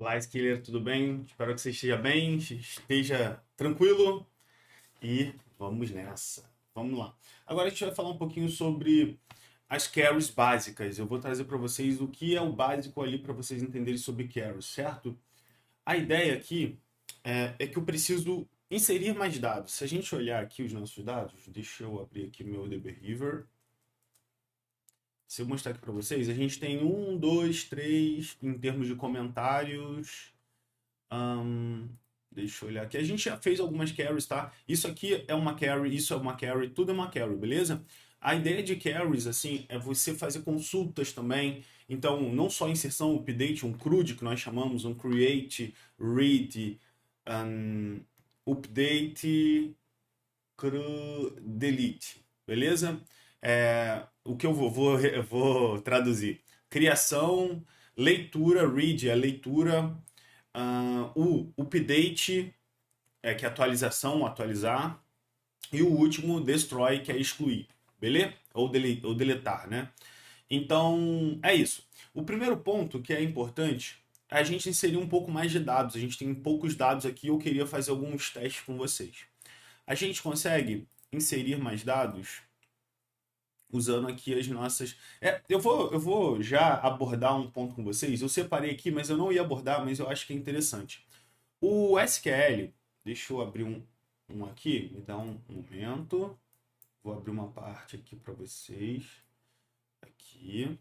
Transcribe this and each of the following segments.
Olá, Skiller, tudo bem? Espero que você esteja bem, esteja tranquilo e vamos nessa. Vamos lá. Agora a gente vai falar um pouquinho sobre as carries básicas. Eu vou trazer para vocês o que é o básico ali para vocês entenderem sobre carries, certo? A ideia aqui é que eu preciso inserir mais dados. Se a gente olhar aqui os nossos dados, deixa eu abrir aqui meu DB River. Se eu mostrar aqui para vocês, a gente tem um, dois, três em termos de comentários. Ahn, Deixa eu olhar aqui. A gente já fez algumas carries, tá? Isso aqui é uma carry, isso é uma carry, tudo é uma carry, beleza? A ideia de carries, assim, é você fazer consultas também. Então, não só inserção, update, um CRUD, que nós chamamos, um create, read, update, delete, beleza? O que eu vou traduzir. Criação, leitura, read é leitura, o update, que é atualização, atualizar. E o último, destroy, que é excluir. Beleza? Ou deletar, né? Então, é isso. O primeiro ponto que é importante é a gente inserir um pouco mais de dados. A gente tem poucos dados aqui. Eu queria fazer alguns testes com vocês. A gente consegue inserir mais dados usando aqui as nossas. Eu vou já abordar um ponto com vocês. Eu separei aqui, mas eu não ia abordar, mas eu acho que é interessante. O SQL, deixa eu abrir um aqui, me dá um momento. Vou abrir uma parte aqui para vocês, aqui,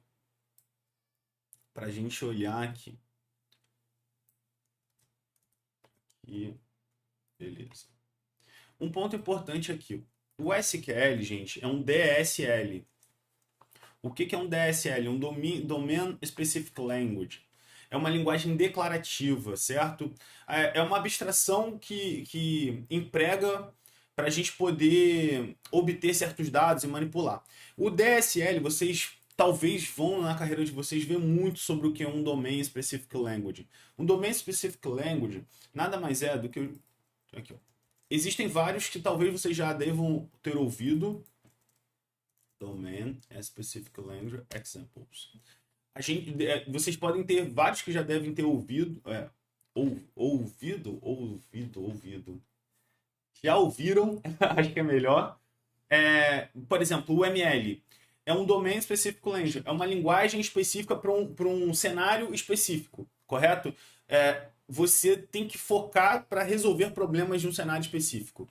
para a gente olhar aqui. E beleza. Um ponto importante aqui. O SQL, gente, é um DSL. O que é um DSL? Um Domain Specific Language. É uma linguagem declarativa, certo? É uma abstração que emprega para a gente poder obter certos dados e manipular. O DSL, vocês talvez vão na carreira de vocês ver muito sobre o que é um Domain Specific Language. Um Domain Specific Language nada mais é do que... Aqui, ó. Existem vários que talvez vocês já devam ter ouvido. Domain Specific Language Examples. Vocês podem ter vários que já devem ter ouvido, ouvido. Já ouviram, acho que é melhor. Por exemplo, o ML é um Domain Specific Language, é uma linguagem específica para um cenário específico, correto? Você tem que focar para resolver problemas de um cenário específico.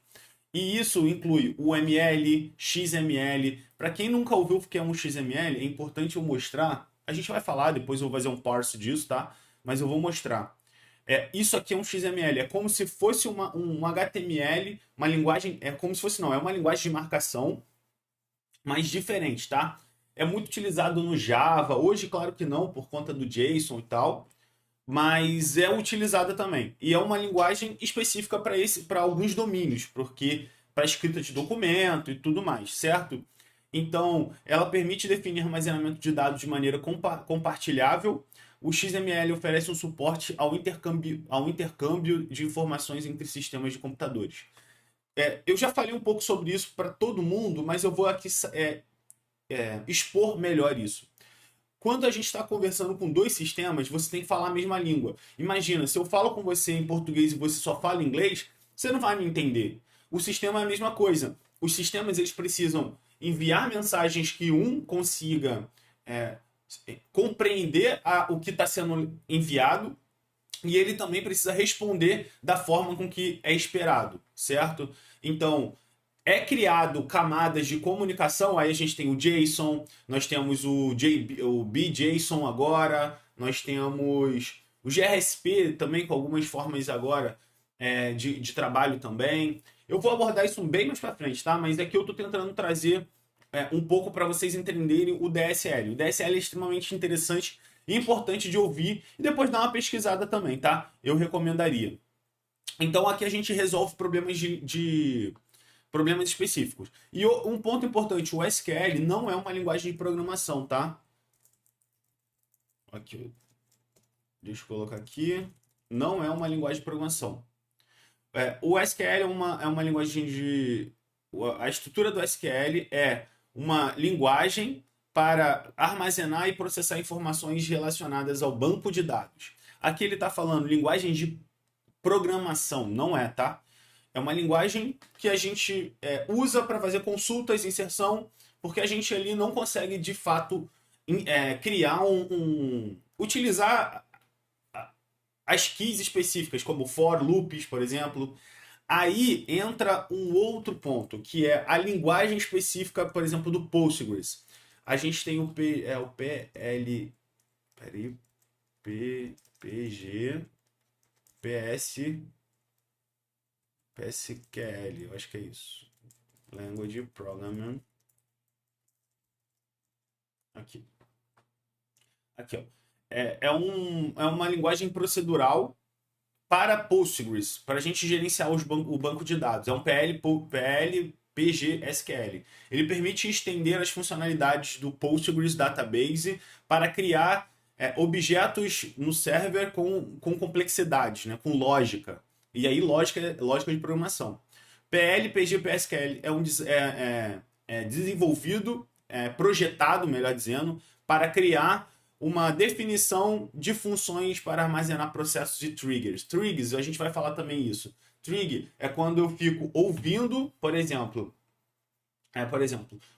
E isso inclui o ML, XML. Para quem nunca ouviu o que é um XML, é importante eu mostrar. A gente vai falar, depois eu vou fazer um parse disso, tá? Mas eu vou mostrar. Isso aqui é um XML. É como se fosse um HTML, uma linguagem. É como se fosse, não, é uma linguagem de marcação, mas diferente, tá? É muito utilizado no Java. Hoje, claro que não, por conta do JSON e tal, mas é utilizada também. E é uma linguagem específica para alguns domínios, porque para escrita de documento e tudo mais, certo? Então, ela permite definir armazenamento de dados de maneira compartilhável. O XML oferece um suporte ao intercâmbio de informações entre sistemas de computadores. Eu já falei um pouco sobre isso para todo mundo, mas eu vou aqui expor melhor isso. Quando a gente está conversando com dois sistemas, você tem que falar a mesma língua. Imagina, se eu falo com você em português e você só fala inglês, você não vai me entender. O sistema é a mesma coisa. Os sistemas eles precisam enviar mensagens que um consiga compreender o que está sendo enviado e ele também precisa responder da forma com que é esperado, certo? Então, criado camadas de comunicação, aí a gente tem o JSON, nós temos o BJSON agora, nós temos o GRSP também com algumas formas agora de trabalho também. Eu vou abordar isso bem mais para frente, tá? Mas aqui eu estou tentando trazer um pouco para vocês entenderem o DSL. O DSL é extremamente interessante e importante de ouvir e depois dar uma pesquisada também, tá? Eu recomendaria. Então aqui a gente resolve problemas de problemas específicos. E um ponto importante, o SQL não é uma linguagem de programação, tá? Aqui, deixa eu colocar aqui. Não é uma linguagem de programação. O SQL é uma linguagem de... A estrutura do SQL é uma linguagem para armazenar e processar informações relacionadas ao banco de dados. Aqui ele está falando linguagem de programação, não é, tá? É uma linguagem que a gente usa para fazer consultas, inserção, porque a gente ali não consegue de fato criar utilizar as keys específicas, como for, loops, por exemplo. Aí entra um outro ponto, que é a linguagem específica, por exemplo, do Postgres. A gente tem o PL. Peraí. PG. PSQL, eu acho que é isso. Language Programming. Aqui. Aqui, ó. É uma linguagem procedural para Postgres, para a gente gerenciar o banco de dados. É um PGSQL. Ele permite estender as funcionalidades do Postgres Database para criar objetos no server com complexidades, né, com lógica. E aí lógica de programação. PSQL é desenvolvido, projetado, melhor dizendo, para criar uma definição de funções para armazenar processos de triggers. Triggers, a gente vai falar também isso. Trigger é quando eu fico ouvindo, por exemplo,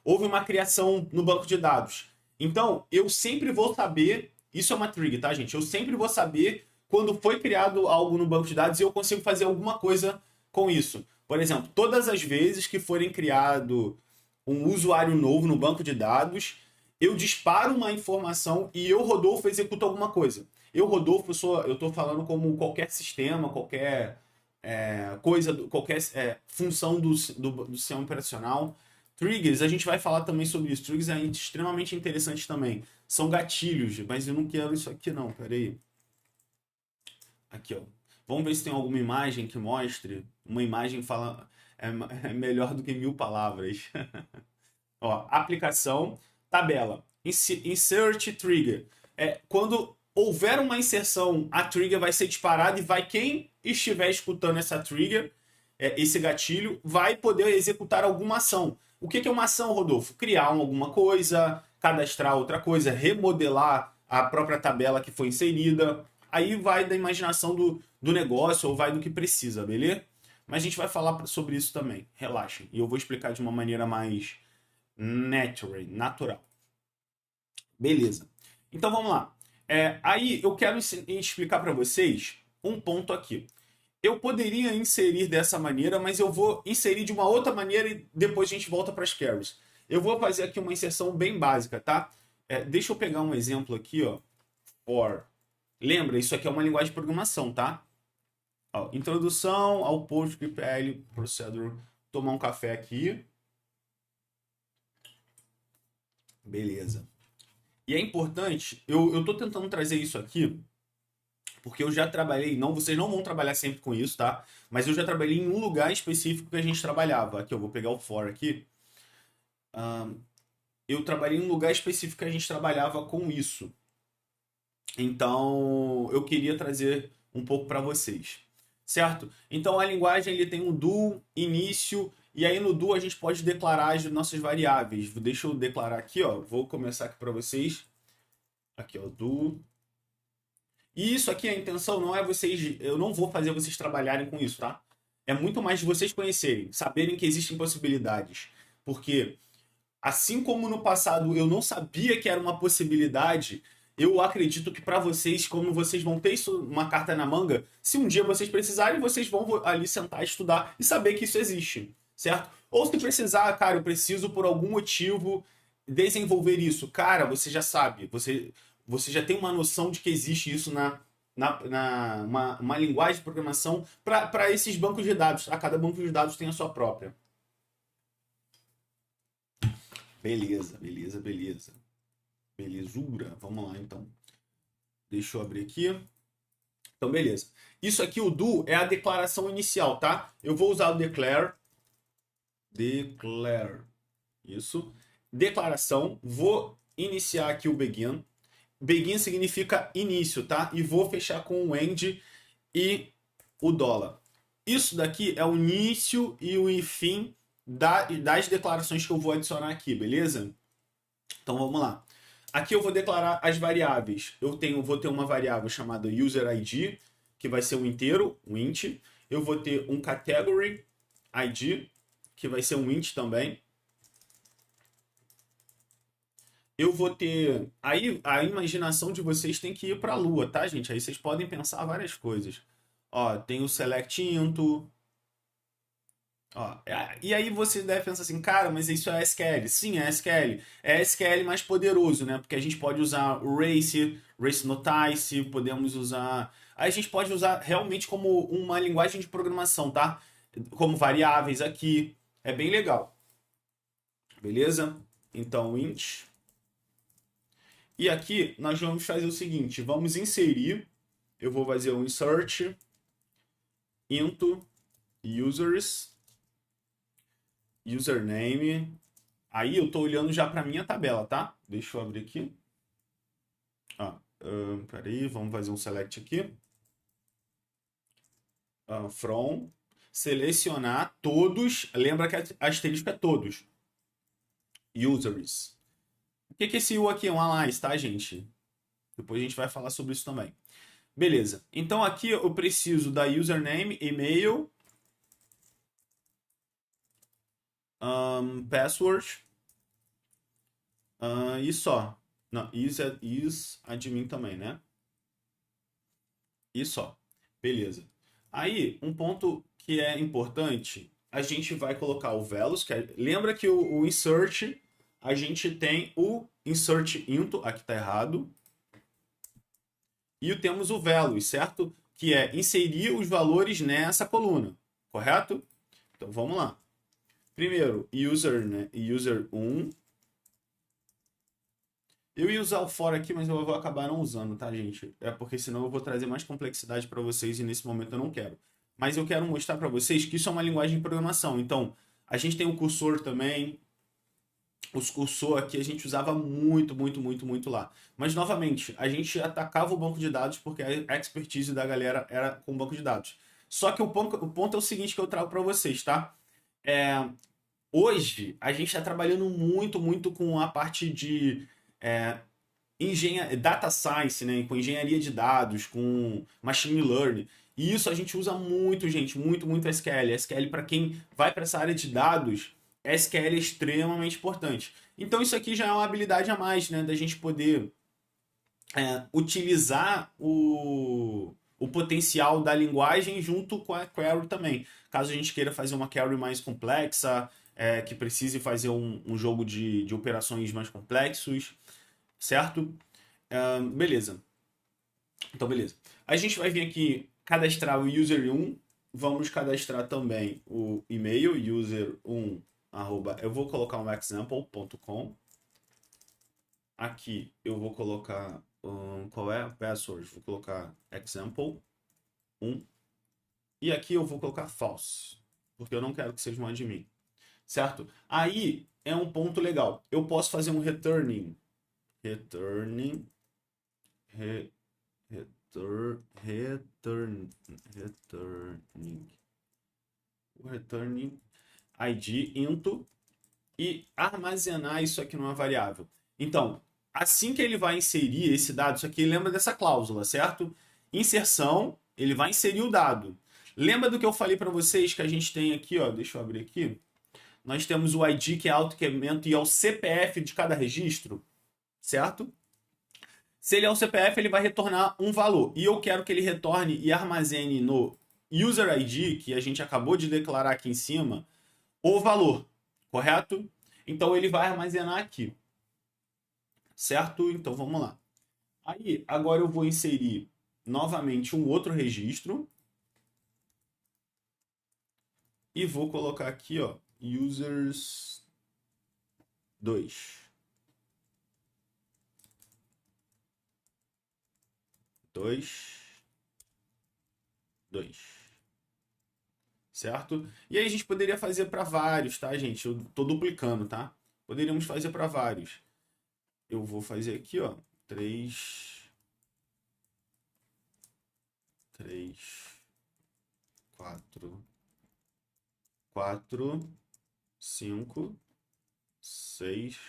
houve uma criação no banco de dados. Então, eu sempre vou saber, isso é uma trigger, tá, gente? Eu sempre vou saber quando foi criado algo no banco de dados e eu consigo fazer alguma coisa com isso. Por exemplo, todas as vezes que forem criado um usuário novo no banco de dados, eu disparo uma informação e eu, Rodolfo, executo alguma coisa. Eu, Rodolfo, eu estou falando como qualquer sistema, qualquer coisa, qualquer função do sistema operacional. Triggers, a gente vai falar também sobre isso. Triggers é extremamente interessante também. São gatilhos, mas eu não quero isso aqui não, peraí. Aqui, ó. Vamos ver se tem alguma imagem que mostre. Uma imagem fala é melhor do que 1000 palavras. Ó, aplicação, tabela. Insert trigger. Quando houver uma inserção, a trigger vai ser disparada e quem estiver escutando essa trigger, esse gatilho, vai poder executar alguma ação. O que é uma ação, Rodolfo? Criar alguma coisa, cadastrar outra coisa, remodelar a própria tabela que foi inserida. Aí vai da imaginação do negócio ou vai do que precisa, beleza? Mas a gente vai falar sobre isso também. Relaxem. E eu vou explicar de uma maneira mais natural. Beleza. Então vamos lá. Aí eu quero explicar para vocês um ponto aqui. Eu poderia inserir dessa maneira, mas eu vou inserir de uma outra maneira e depois a gente volta para as carries. Eu vou fazer aqui uma inserção bem básica, tá? Deixa eu pegar um exemplo aqui, ó. For. Lembra, isso aqui é uma linguagem de programação, tá? Ó, introdução ao PostgreSQL Procedure. Tomar um café aqui. Beleza. E é importante, eu tô tentando trazer isso aqui, porque eu já trabalhei, vocês não vão trabalhar sempre com isso, tá? Mas eu já trabalhei em um lugar específico que a gente trabalhava. Aqui, eu vou pegar o for aqui. Eu trabalhei em um lugar específico que a gente trabalhava com isso. Então, eu queria trazer um pouco para vocês. Certo? Então, a linguagem ele tem um do, início, e aí no do a gente pode declarar as nossas variáveis. Deixa eu declarar aqui, ó. Vou começar aqui para vocês. Aqui, ó, do. E isso aqui, a intenção não é vocês... Eu não vou fazer vocês trabalharem com isso, tá? É muito mais de vocês conhecerem, saberem que existem possibilidades. Porque, assim como no passado eu não sabia que era uma possibilidade, eu acredito que para vocês, como vocês vão ter isso, uma carta na manga, se um dia vocês precisarem, vocês vão ali sentar, estudar e saber que isso existe, certo? Ou se precisar, cara, eu preciso por algum motivo desenvolver isso. Cara, você já sabe, você já tem uma noção de que existe isso uma linguagem de programação para esses bancos de dados. A cada banco de dados tem a sua própria. Beleza, beleza, beleza. Belezura. Vamos lá, então. Deixa eu abrir aqui. Então, beleza. Isso aqui, o do, é a declaração inicial, tá? Eu vou usar o declare. Declare. Isso. Declaração. Vou iniciar aqui o begin. Begin significa início, tá? E vou fechar com o end e o $. Isso daqui é o início e o fim das declarações que eu vou adicionar aqui, beleza? Então vamos lá. Aqui eu vou declarar as variáveis. Vou ter uma variável chamada user_id, que vai ser um inteiro, um int. Eu vou ter um category id, que vai ser um int também. Eu vou ter... Aí a imaginação de vocês tem que ir para a lua, tá, gente? Aí vocês podem pensar várias coisas. Ó, tem o select into. Ó, e aí você deve pensar assim, cara, mas isso é SQL. Sim, é SQL. É SQL mais poderoso, né? Porque a gente pode usar o race notice, podemos usar... Aí a gente pode usar realmente como uma linguagem de programação, tá? Como variáveis aqui. É bem legal. Beleza? Então, int. E aqui nós vamos fazer o seguinte, vamos inserir, eu vou fazer um insert into users, username. Aí eu estou olhando já para minha tabela, tá? Deixa eu abrir aqui. Peraí, vamos fazer um select aqui. From, selecionar todos, lembra que asterisco é todos. Users. O que esse U aqui é um alias, tá, gente? Depois a gente vai falar sobre isso também. Beleza. Então aqui eu preciso da username, e-mail, password e só. Não, is admin também, né? E só. Beleza. Aí, um ponto que é importante, a gente vai colocar o Velos, lembra que o insert, a gente tem o insert into, aqui tá errado, e temos o Velos, certo? Que é inserir os valores nessa coluna, correto? Então vamos lá. Primeiro, user, né? User 1. Eu ia usar o for aqui, mas eu vou acabar não usando, tá, gente? É porque senão eu vou trazer mais complexidade para vocês e nesse momento eu não quero. Mas eu quero mostrar para vocês que isso é uma linguagem de programação. Então, a gente tem o cursor também. Os cursor aqui a gente usava muito, muito, muito, muito lá. Mas, novamente, a gente atacava o banco de dados porque a expertise da galera era com o banco de dados. Só que o ponto é o seguinte que eu trago para vocês, tá? Hoje, a gente está trabalhando muito, muito com a parte de data science, né? Com engenharia de dados, com machine learning. E isso a gente usa muito, gente, muito, muito SQL. SQL, para quem vai para essa área de dados, SQL é extremamente importante. Então, isso aqui já é uma habilidade a mais, né? Da gente poder utilizar o potencial da linguagem junto com a query também. Caso a gente queira fazer uma query mais complexa, que precise fazer um jogo de operações mais complexos, certo? Beleza. Então, beleza. A gente vai vir aqui cadastrar o user1. Vamos cadastrar também o e-mail, user1, eu vou colocar um example.com. Aqui eu vou colocar qual é a password? Vou colocar example 1. E aqui eu vou colocar false, porque eu não quero que seja um admin. Certo? Aí é um ponto legal. Eu posso fazer um returning. Returning. Returning id into e armazenar isso aqui numa variável. Então, assim que ele vai inserir esse dado, isso aqui lembra dessa cláusula, certo? Inserção, ele vai inserir o dado. Lembra do que eu falei para vocês que a gente tem aqui, ó, deixa eu abrir aqui. Nós temos o ID, que é autoquecimento, e é o CPF de cada registro, certo? Se ele é o CPF, ele vai retornar um valor. E eu quero que ele retorne e armazene no user ID, que a gente acabou de declarar aqui em cima, o valor, correto? Então ele vai armazenar aqui, certo? Então vamos lá. Aí, agora eu vou inserir novamente um outro registro e vou colocar aqui, ó, users 2. 2. Certo? E aí a gente poderia fazer para vários, tá, gente? Eu tô duplicando, tá? Poderíamos fazer para vários. Eu vou fazer aqui, ó, 3, 4, 5, 6,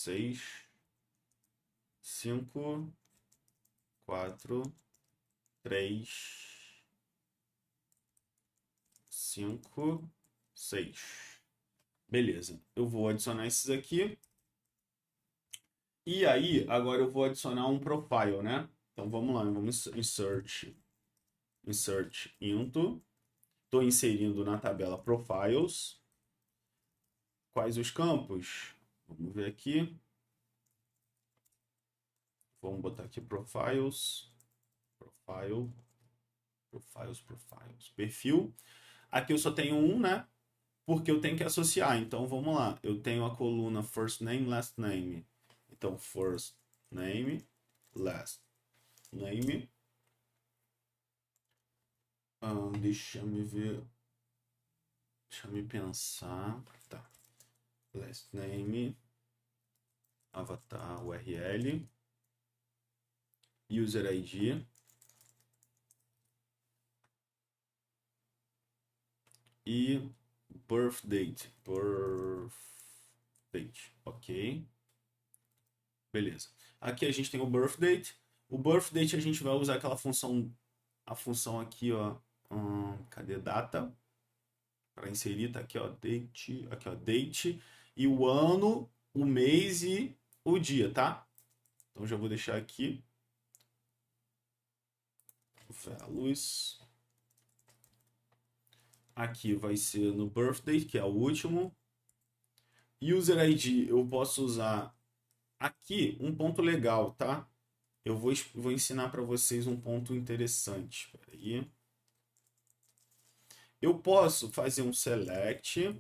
6, 5, 4, 3, 5, 6. Beleza. Eu vou adicionar esses aqui. E aí, agora eu vou adicionar um profile, né? Então vamos lá, vamos insert into. Estou inserindo na tabela profiles. Quais os campos? Vamos ver aqui. Vamos botar aqui profiles. Profiles. Perfil. Aqui eu só tenho um, né? Porque eu tenho que associar. Então vamos lá. Eu tenho a coluna first name, last name. Então first name, last name. Deixa eu ver. Deixa eu pensar. Tá. Last name, avatar URL, user ID e birth date. Ok. Beleza. Aqui a gente tem o birth date. O birth date a gente vai usar aquela função, a função aqui, ó. Cadê data? Para inserir, tá aqui, ó, date, aqui, ó, date e o ano, o mês e o dia, tá? Então já vou deixar aqui values. Aqui vai ser no birthday, que é o último. User ID eu posso usar aqui um ponto legal, tá? Eu vou ensinar para vocês um ponto interessante. Espera aí. Eu posso fazer um select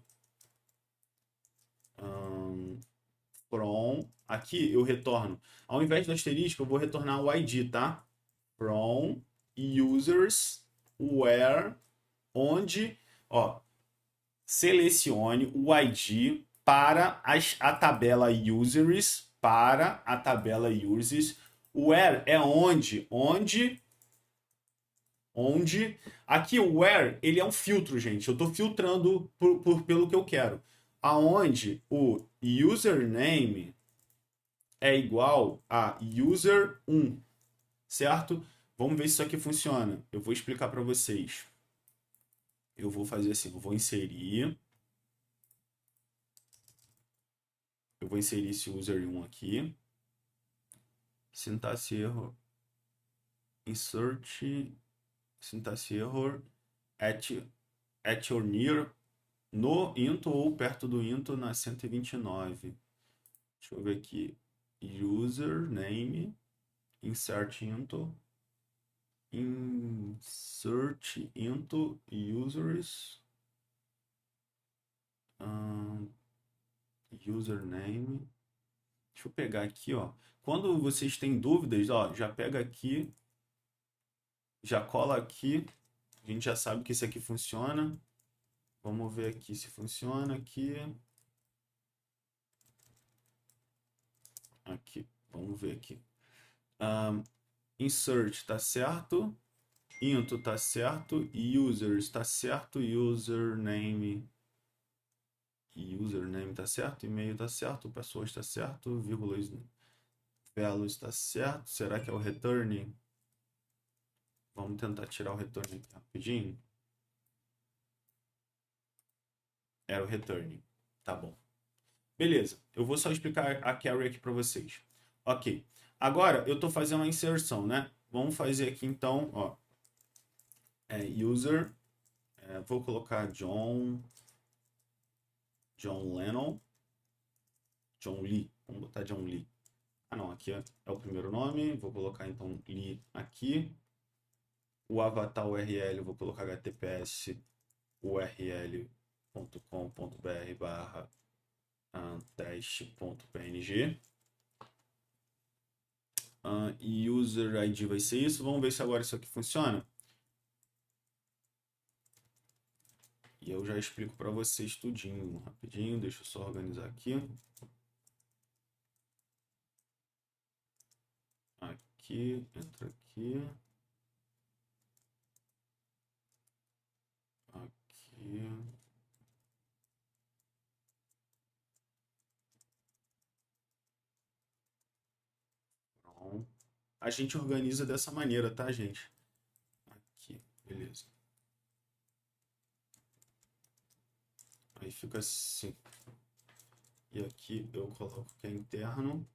from. Aqui eu retorno. Ao invés do asterisco, eu vou retornar o ID, tá? From users where, onde, ó, selecione o ID para a tabela users, para a tabela users. Where é onde, aqui o where, ele é um filtro, gente. Eu estou filtrando pelo que eu quero. Aonde o username é igual a user1, certo? Vamos ver se isso aqui funciona. Eu vou explicar para vocês. Eu vou fazer assim, eu vou inserir esse user1 aqui. Sintaxe erro. Insert sintaxe error at or near no into ou perto do into na 129. Deixa eu ver aqui. Username insert into users username. Deixa eu pegar aqui, ó. Quando vocês têm dúvidas, ó, já pega aqui, já cola aqui. A gente já sabe que isso aqui funciona. Vamos ver aqui se funciona aqui. Aqui, vamos ver aqui. Insert tá certo. Into tá certo. Users tá certo. Username tá certo. E-mail tá certo. Pessoas tá certo. Vírgulas, values tá certo. Será que é o return? Vamos tentar tirar o return aqui rapidinho. Era o return. Tá bom. Beleza. Eu vou só explicar a carry aqui para vocês. Ok. Agora eu estou fazendo a inserção, né? Vamos fazer aqui então, ó. User. Vou colocar John Lennon. John Lee. Vamos botar John Lee. Ah, não. Aqui é o primeiro nome. Vou colocar então Lee aqui. O avatar URL eu vou colocar https url.com.br/teste.png. E user ID vai ser isso. Vamos ver se agora isso aqui funciona. E eu já explico para vocês tudinho, rapidinho. Deixa eu só organizar aqui. Aqui, entra aqui. Aqui. a gente organiza dessa maneira, tá, gente? Aqui, beleza. Aí fica assim. E aqui eu coloco que é interno.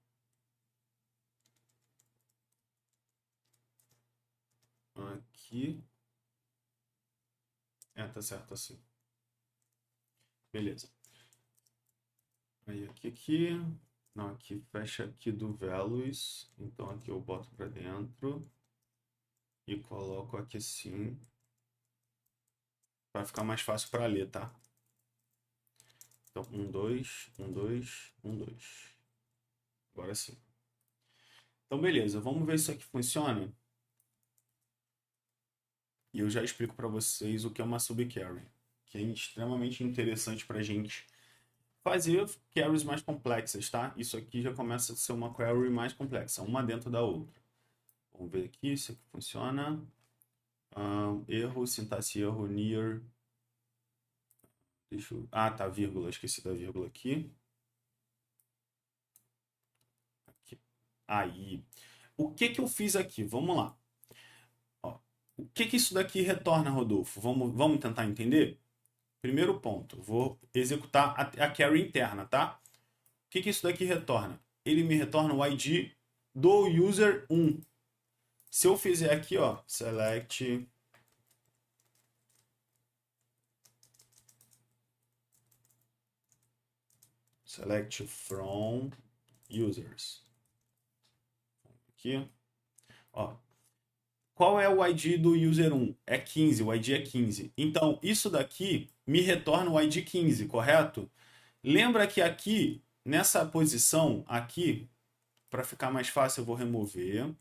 Aqui. Tá certo assim. Beleza. Aí aqui. Não, aqui fecha aqui do Velos. Então aqui eu boto para dentro. E coloco aqui assim. Para ficar mais fácil para ler, tá? Então, 1, 2, 1, 2, 1, 2. Agora sim. Então, beleza. Vamos ver se isso aqui funciona. E eu já explico para vocês o que é uma subcarry, que é extremamente interessante para a gente fazer carries mais complexas, tá? Isso aqui já começa a ser uma query mais complexa, uma dentro da outra. Vamos ver aqui se aqui funciona. Erro, sintaxe erro, near. Deixa eu... Ah, tá, vírgula. Esqueci da vírgula aqui. Aqui. Aí. O que que eu fiz aqui? Vamos lá. Ó, o que que isso daqui retorna, Rodolfo? Vamos tentar entender? Primeiro ponto, vou executar a carry interna, tá? O que que isso daqui retorna? Ele me retorna o ID do user 1. Se eu fizer aqui, ó, select from users. Aqui, ó. Qual é o ID do user 1? É 15, o ID é 15. Então, isso daqui me retorna o ID 15, correto? Lembra que aqui, nessa posição aqui, para ficar mais fácil, eu vou remover.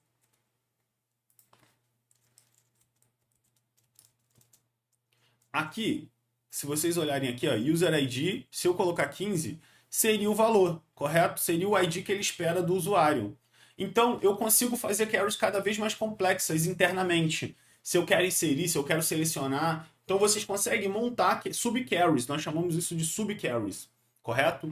Aqui, se vocês olharem aqui, ó, user ID, se eu colocar 15, seria o valor, correto? Seria o ID que ele espera do usuário. Então, eu consigo fazer carries cada vez mais complexas internamente. Se eu quero inserir, se eu quero selecionar. Então, vocês conseguem montar subcarries. Nós chamamos isso de subcarries, correto?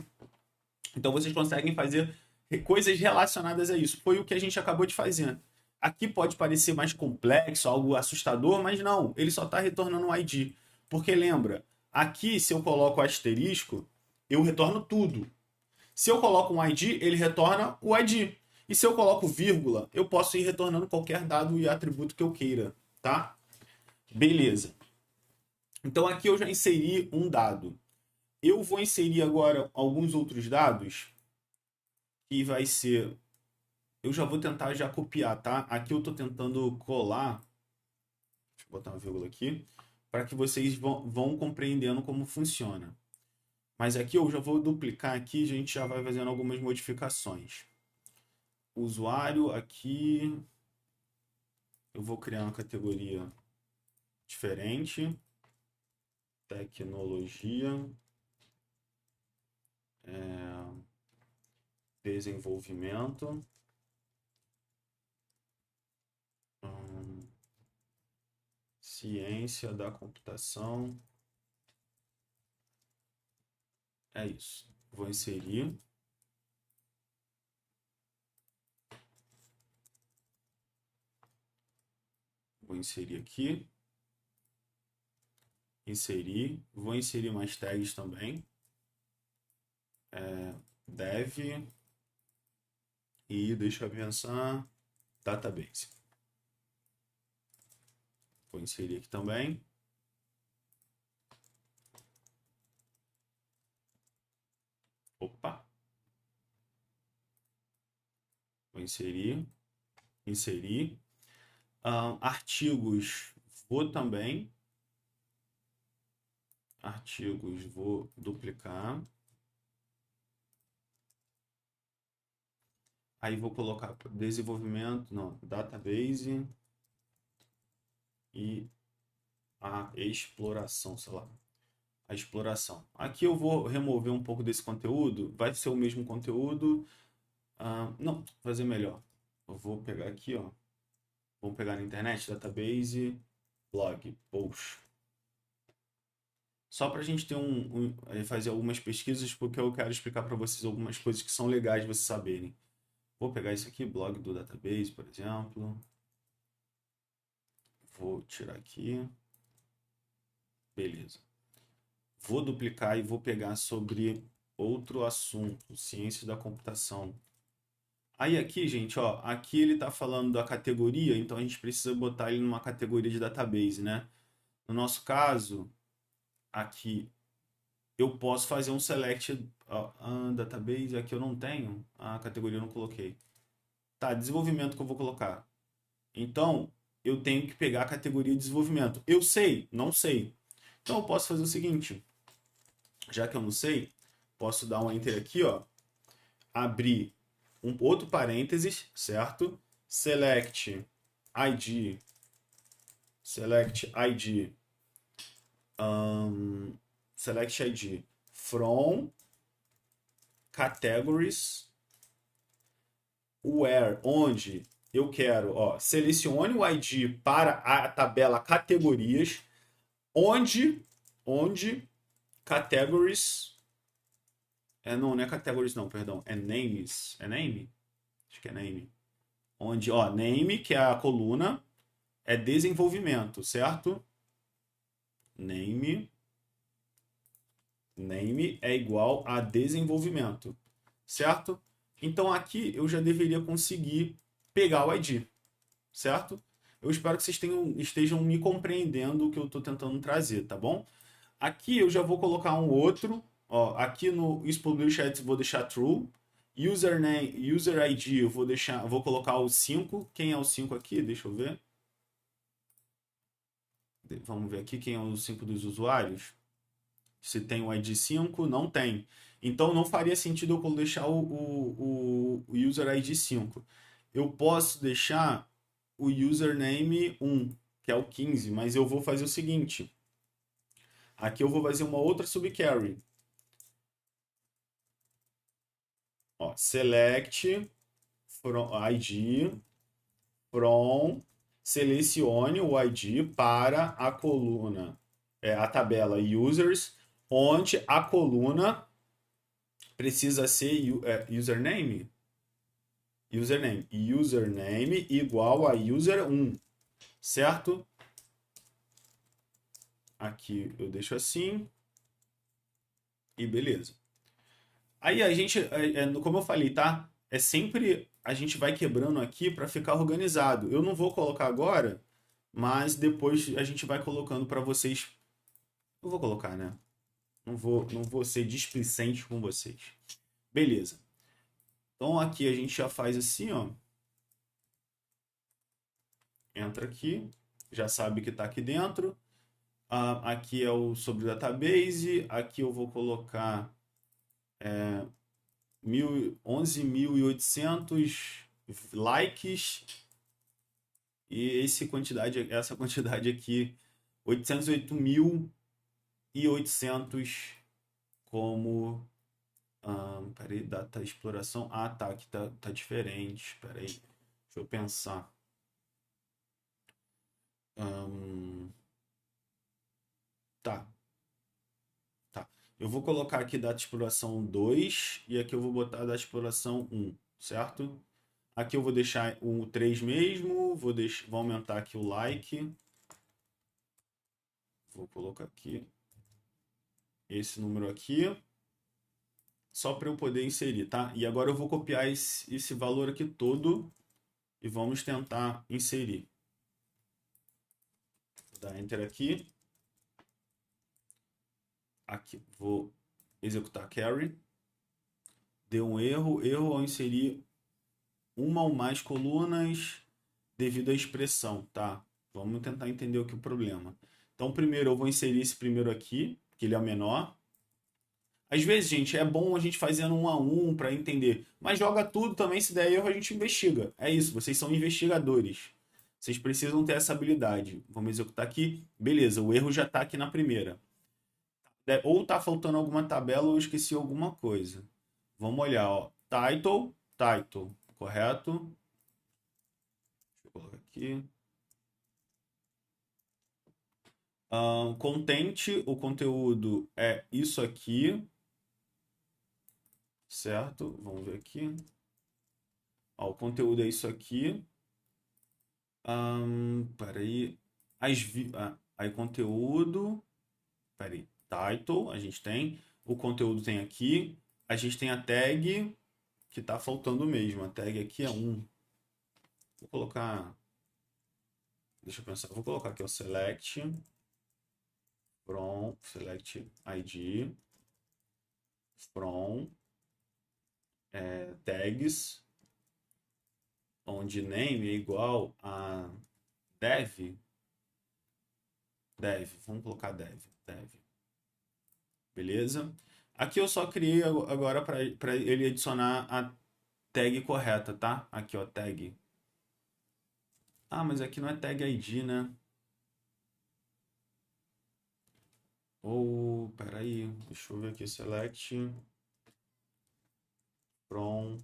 Então, vocês conseguem fazer coisas relacionadas a isso. Foi o que a gente acabou de fazer. Aqui pode parecer mais complexo, algo assustador, mas não. Ele só está retornando um ID. Porque lembra, aqui se eu coloco asterisco, eu retorno tudo. Se eu coloco um ID, ele retorna o ID. E se eu coloco vírgula, eu posso ir retornando qualquer dado e atributo que eu queira, tá? Beleza. Então aqui eu já inseri um dado. Eu vou inserir agora alguns outros dados, que vai ser... Eu já vou tentar já copiar, tá? Aqui eu estou tentando colar... Deixa eu botar uma vírgula aqui, para que vocês vão compreendendo como funciona. Mas aqui eu já vou duplicar aqui, a gente já vai fazendo algumas modificações. O usuário aqui, eu vou criar uma categoria diferente. Tecnologia. Desenvolvimento. Ciência da computação. É isso. Vou inserir. Vou inserir aqui. Inserir. Vou inserir mais tags também. Dev. E deixa eu pensar. Database. Vou inserir aqui também. Opa. Vou inserir. Inserir. Artigos. Vou também. Artigos. Vou duplicar. Aí vou colocar desenvolvimento, não, database e a exploração, sei lá, a exploração. Aqui eu vou remover um pouco desse conteúdo, vai ser o mesmo conteúdo, não, vou fazer melhor. Eu vou pegar aqui, ó, vamos pegar na internet, database, blog, post. Só para a gente ter fazer algumas pesquisas, porque eu quero explicar para vocês algumas coisas que são legais de vocês saberem. Vou pegar isso aqui, blog do database, por exemplo. Vou tirar aqui. Beleza. Vou duplicar e vou pegar sobre outro assunto, ciências da computação. Aí aqui, gente, ó, aqui ele está falando da categoria, então a gente precisa botar ele numa categoria de database, né? No nosso caso, aqui eu posso fazer um select database, aqui eu não tenho, a categoria eu não coloquei. Tá, desenvolvimento que eu vou colocar. Então, eu tenho que pegar a categoria de desenvolvimento. Eu sei? Não sei. Então eu posso fazer o seguinte, já que eu não sei, posso dar um enter aqui, ó, abrir um outro parênteses, certo? Select ID, select ID from categories where, onde eu quero, ó, selecione o ID para a tabela categorias, onde categories, não é categories não, perdão, é names, é name? Acho que é name. Onde, ó, name, que é a coluna, é desenvolvimento, certo? Name é igual a desenvolvimento, certo? Então aqui eu já deveria conseguir pegar o ID, certo? Eu espero que vocês estejam me compreendendo o que eu estou tentando trazer, tá bom? Aqui eu já vou colocar um outro, ó, aqui no isPublishAds vou deixar true, username, user ID eu vou colocar o 5. Quem é o 5 aqui? Deixa eu ver. Vamos ver aqui quem é o 5 dos usuários. Se tem o ID 5, não tem. Então não faria sentido eu deixar o user ID 5. Eu posso deixar o username 1, que é o 15, mas eu vou fazer o seguinte. Aqui eu vou fazer uma outra subquery. Ó, select from ID from, selecione o ID para a coluna, a tabela users, onde a coluna precisa ser username igual a user1, certo? Aqui eu deixo assim e beleza. Aí a gente, como eu falei, tá? É sempre a gente vai quebrando aqui para ficar organizado. Eu não vou colocar agora, mas depois a gente vai colocando para vocês. Eu vou colocar, né? Não vou ser displicente com vocês. Beleza. Então aqui a gente já faz assim, ó. Entra aqui, já sabe que está aqui dentro. Aqui é o sobre database. Aqui eu vou colocar 11.800 likes. E essa quantidade aqui, 808.800 como... peraí, data exploração. Ah, tá, aqui tá diferente. Peraí, deixa eu pensar. Tá. Eu vou colocar aqui data de exploração 2 e aqui eu vou botar data de exploração 1, certo? Aqui eu vou deixar o 3 mesmo, vou aumentar aqui o like. Vou colocar aqui esse número aqui, só para eu poder inserir, tá? E agora eu vou copiar esse valor aqui todo e vamos tentar inserir. Vou dar Enter aqui. Aqui, vou executar carry. Deu um erro ao inserir uma ou mais colunas devido à expressão, tá? Vamos tentar entender o problema. Então, primeiro eu vou inserir esse primeiro aqui, que ele é o menor. Às vezes, gente, é bom a gente fazendo um a um para entender. Mas joga tudo também, se der erro a gente investiga. É isso, vocês são investigadores. Vocês precisam ter essa habilidade. Vamos executar aqui. Beleza, o erro já está aqui na primeira. Ou está faltando alguma tabela ou eu esqueci alguma coisa. Vamos olhar, ó. Title, correto? Deixa eu colocar aqui. Content, o conteúdo é isso aqui. Certo? Vamos ver aqui. Ó, o conteúdo é isso aqui. Peraí. Aí conteúdo. Peraí. Title, a gente tem. O conteúdo tem aqui. A gente tem a tag, que tá faltando mesmo. A tag aqui é 1. Vou colocar. Deixa eu pensar. Vou colocar aqui o select from select ID from tags, onde name é igual a dev. Vamos colocar dev. Beleza? Aqui eu só criei agora para ele adicionar a tag correta, tá? Aqui, ó, tag. Ah, mas aqui não é tag ID, né? Ou, peraí, deixa eu ver aqui, select from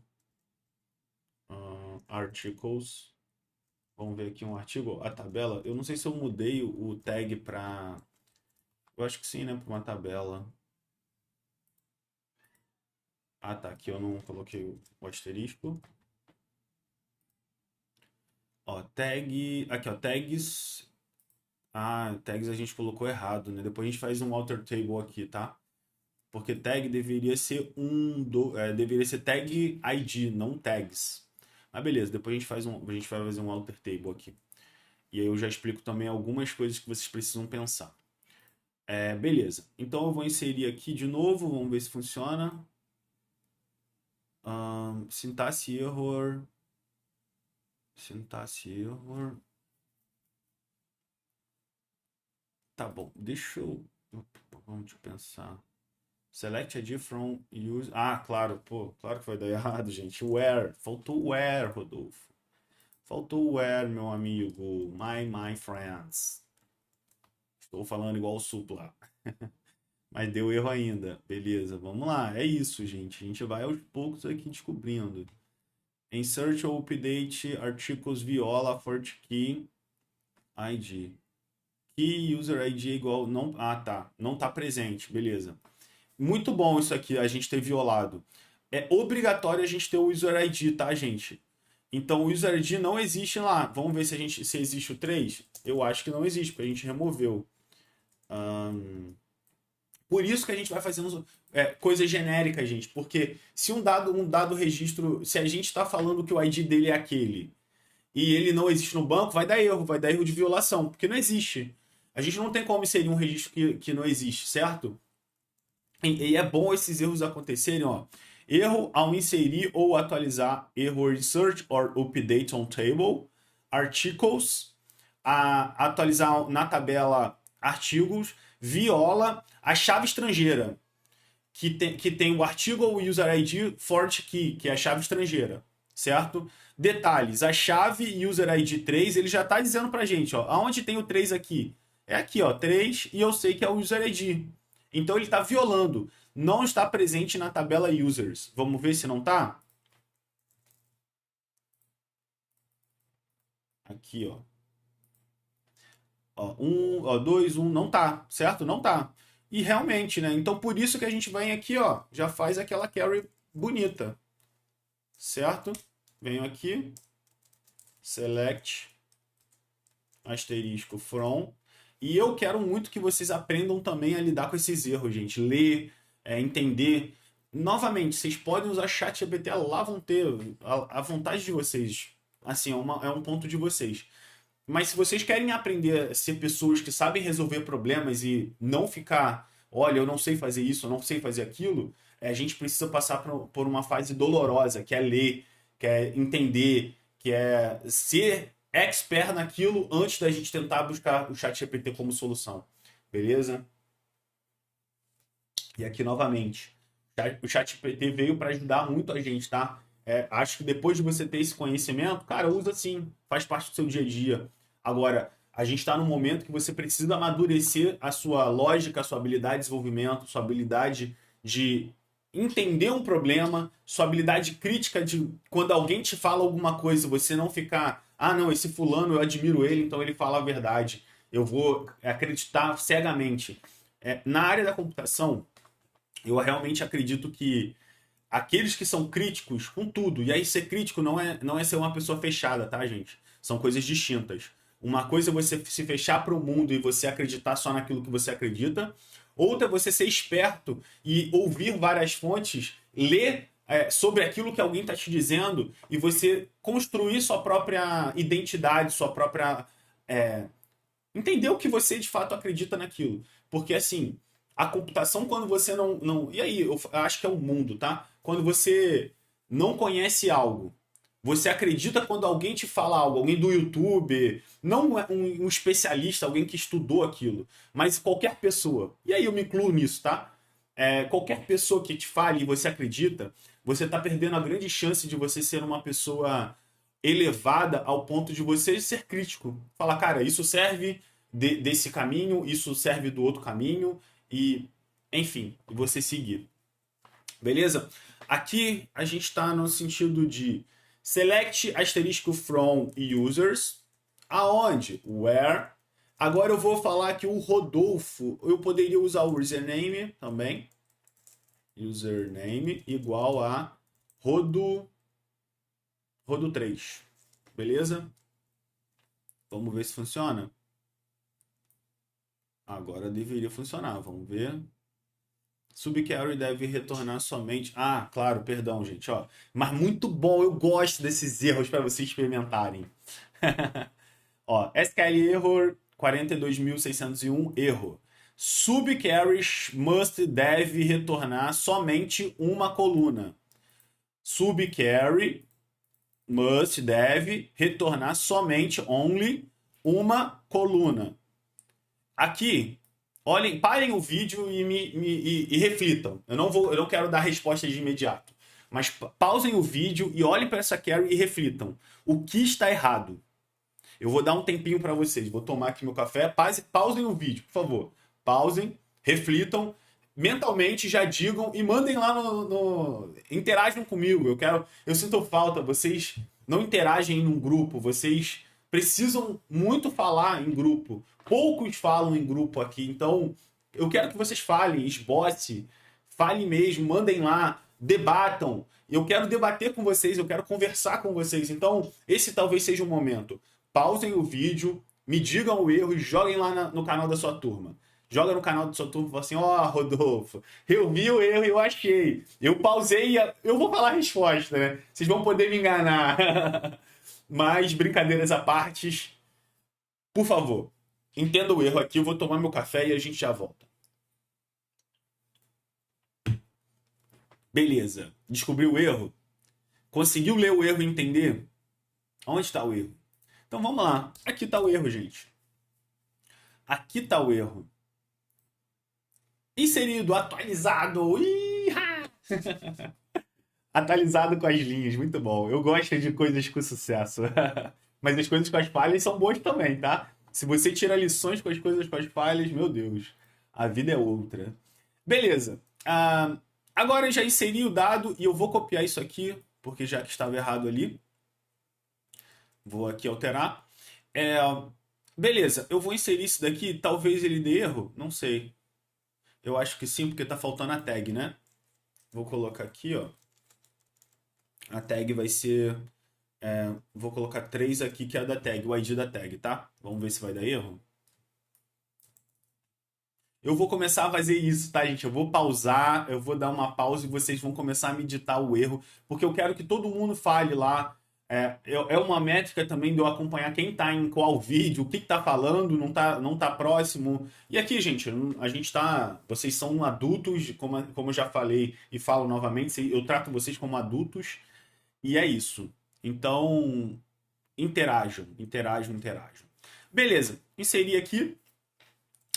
articles. Vamos ver aqui um artigo, a tabela. Eu não sei se eu mudei o tag para... Eu acho que sim, né? Para uma tabela. Ah, tá. Aqui eu não coloquei o asterisco. Ó, tag... Aqui, ó, tags... Ah, tags a gente colocou errado, né? Depois a gente faz um alter table aqui, tá? Porque tag deveria ser deveria ser tag ID, não tags. Mas beleza, depois a gente vai fazer um alter table aqui. E aí eu já explico também algumas coisas que vocês precisam pensar. Beleza. Então eu vou inserir aqui de novo, vamos ver se funciona. Sintaxe error. Sintaxe error. Tá bom, deixa eu... Vamos pensar. Select ID from use. Ah, claro, pô, claro que vai dar errado, gente. Where? Faltou where, Rodolfo. Faltou where, meu amigo. My friends. Estou falando igual o Supla. Mas deu erro ainda. Beleza, vamos lá. É isso, gente. A gente vai aos poucos aqui descobrindo. Insert ou update articles viola for key ID. Key user ID é igual... Não, tá. Não tá presente. Beleza. Muito bom isso aqui, a gente ter violado. É obrigatório a gente ter o user ID, tá, gente? Então o user ID não existe lá. Vamos ver se existe o 3. Eu acho que não existe, porque a gente removeu. Por isso que a gente vai fazendo coisas genéricas, gente. Porque se um dado registro, se a gente está falando que o ID dele é aquele e ele não existe no banco, vai dar erro de violação, porque não existe. A gente não tem como inserir um registro que não existe, certo? E é bom esses erros acontecerem, ó. Erro ao inserir ou atualizar, erro insert or update on table, articles, atualizar na tabela artigos, viola a chave estrangeira, que tem o artigo ou user ID forte key, que é a chave estrangeira, certo? Detalhes, a chave user ID 3, ele já está dizendo pra gente, ó, aonde tem o 3 aqui? É aqui, ó, 3, e eu sei que é o user ID. Então ele está violando. Não está presente na tabela users. Vamos ver se não está? Aqui, ó. Ó, 2, 1, não tá, certo? Não tá. E realmente, né? Então por isso que a gente vem aqui, ó, já faz aquela carry bonita. Certo? Venho aqui, select, asterisco from. E eu quero muito que vocês aprendam também a lidar com esses erros, gente. Ler, entender. Novamente, vocês podem usar ChatGPT, lá vão ter a vontade de vocês. Assim, é um ponto de vocês. Mas se vocês querem aprender a ser pessoas que sabem resolver problemas e não ficar, olha, eu não sei fazer isso, eu não sei fazer aquilo, a gente precisa passar por uma fase dolorosa, que é ler, que é entender, que é ser expert naquilo antes da gente tentar buscar o ChatGPT como solução. Beleza? E aqui novamente, o ChatGPT veio para ajudar muito a gente, tá? Acho que depois de você ter esse conhecimento, cara, usa sim, faz parte do seu dia a dia. Agora, a gente está num momento que você precisa amadurecer a sua lógica, a sua habilidade de desenvolvimento, sua habilidade de entender um problema, sua habilidade crítica de quando alguém te fala alguma coisa, você não ficar, ah, não, esse fulano eu admiro ele, então ele fala a verdade. Eu vou acreditar cegamente. Na área da computação, eu realmente acredito que aqueles que são críticos com tudo. E aí ser crítico não é ser uma pessoa fechada, tá, gente? São coisas distintas. Uma coisa é você se fechar para o mundo e você acreditar só naquilo que você acredita. Outra é você ser esperto e ouvir várias fontes, ler sobre aquilo que alguém está te dizendo e você construir sua própria identidade, sua própria. Entender o que você de fato acredita naquilo. Porque assim, a computação, quando você não. E aí, eu acho que é o mundo, tá? Quando você não conhece algo, você acredita quando alguém te fala algo, alguém do YouTube, não um especialista, alguém que estudou aquilo, mas qualquer pessoa. E aí eu me incluo nisso, tá? Qualquer pessoa que te fale e você acredita, você está perdendo a grande chance de você ser uma pessoa elevada ao ponto de você ser crítico. Falar, cara, isso serve desse caminho, isso serve do outro caminho, e enfim, você seguir. Beleza? Aqui a gente está no sentido de select asterisco from users, aonde? Where. Agora eu vou falar que o Rodolfo, eu poderia usar o username também. Username igual a Rodo 3. Beleza? Vamos ver se funciona. Agora deveria funcionar. Vamos ver. Subcarry deve retornar somente. Ah, claro, perdão, gente. Ó. Mas muito bom, eu gosto desses erros para vocês experimentarem. Ó, SQL error 42.601, erro. Subcarry must deve retornar somente uma coluna. Subcarry must deve retornar somente only uma coluna. Aqui, olhem, parem o vídeo e reflitam. Eu não quero dar resposta de imediato. Mas pausem o vídeo e olhem para essa carry e reflitam. O que está errado? Eu vou dar um tempinho para vocês. Vou tomar aqui meu café. Pausem o vídeo, por favor. Pausem, reflitam. Mentalmente já digam e mandem lá interajam comigo. Eu sinto falta. Vocês não interagem num grupo. Vocês precisam muito falar em grupo. Poucos falam em grupo aqui. Então, eu quero que vocês falem, esboce, falem mesmo, mandem lá, debatam. Eu quero debater com vocês, eu quero conversar com vocês. Então, esse talvez seja o momento. Pausem o vídeo, me digam o erro e joguem lá no canal da sua turma. Joga no canal da sua turma e fala assim, ó, Rodolfo, eu vi o erro e eu achei. Eu pausei, eu vou falar a resposta, né? Vocês vão poder me enganar. Mas, brincadeiras à parte, por favor, entenda o erro aqui, eu vou tomar meu café e a gente já volta. Beleza, descobriu o erro? Conseguiu ler o erro e entender? Onde está o erro? Então vamos lá. Aqui está o erro, gente. Aqui está o erro. Inserido, atualizado. Atualizado com as linhas, muito bom. Eu gosto de coisas com sucesso. Mas as coisas com as falhas são boas também, tá? Se você tira lições com as coisas com as falhas, meu Deus, a vida é outra. Beleza. Agora eu já inseri o dado e eu vou copiar isso aqui, porque já que estava errado ali. Vou aqui alterar. Beleza, eu vou inserir isso daqui. Talvez ele dê erro, não sei. Eu acho que sim, porque tá faltando a tag, né? Vou colocar aqui, ó. A tag vai ser... vou colocar 3 aqui, que é a da tag, o ID da tag, tá? Vamos ver se vai dar erro. Eu vou começar a fazer isso, tá, gente? Eu vou pausar, eu vou dar uma pausa e vocês vão começar a meditar o erro, porque eu quero que todo mundo fale lá. É uma métrica também de eu acompanhar quem tá em qual vídeo, o que tá falando, não tá próximo. E aqui, gente, a gente tá. Vocês são adultos, como eu já falei e falo novamente, eu trato vocês como adultos, e é isso. Então, interajam. Beleza, inseri aqui.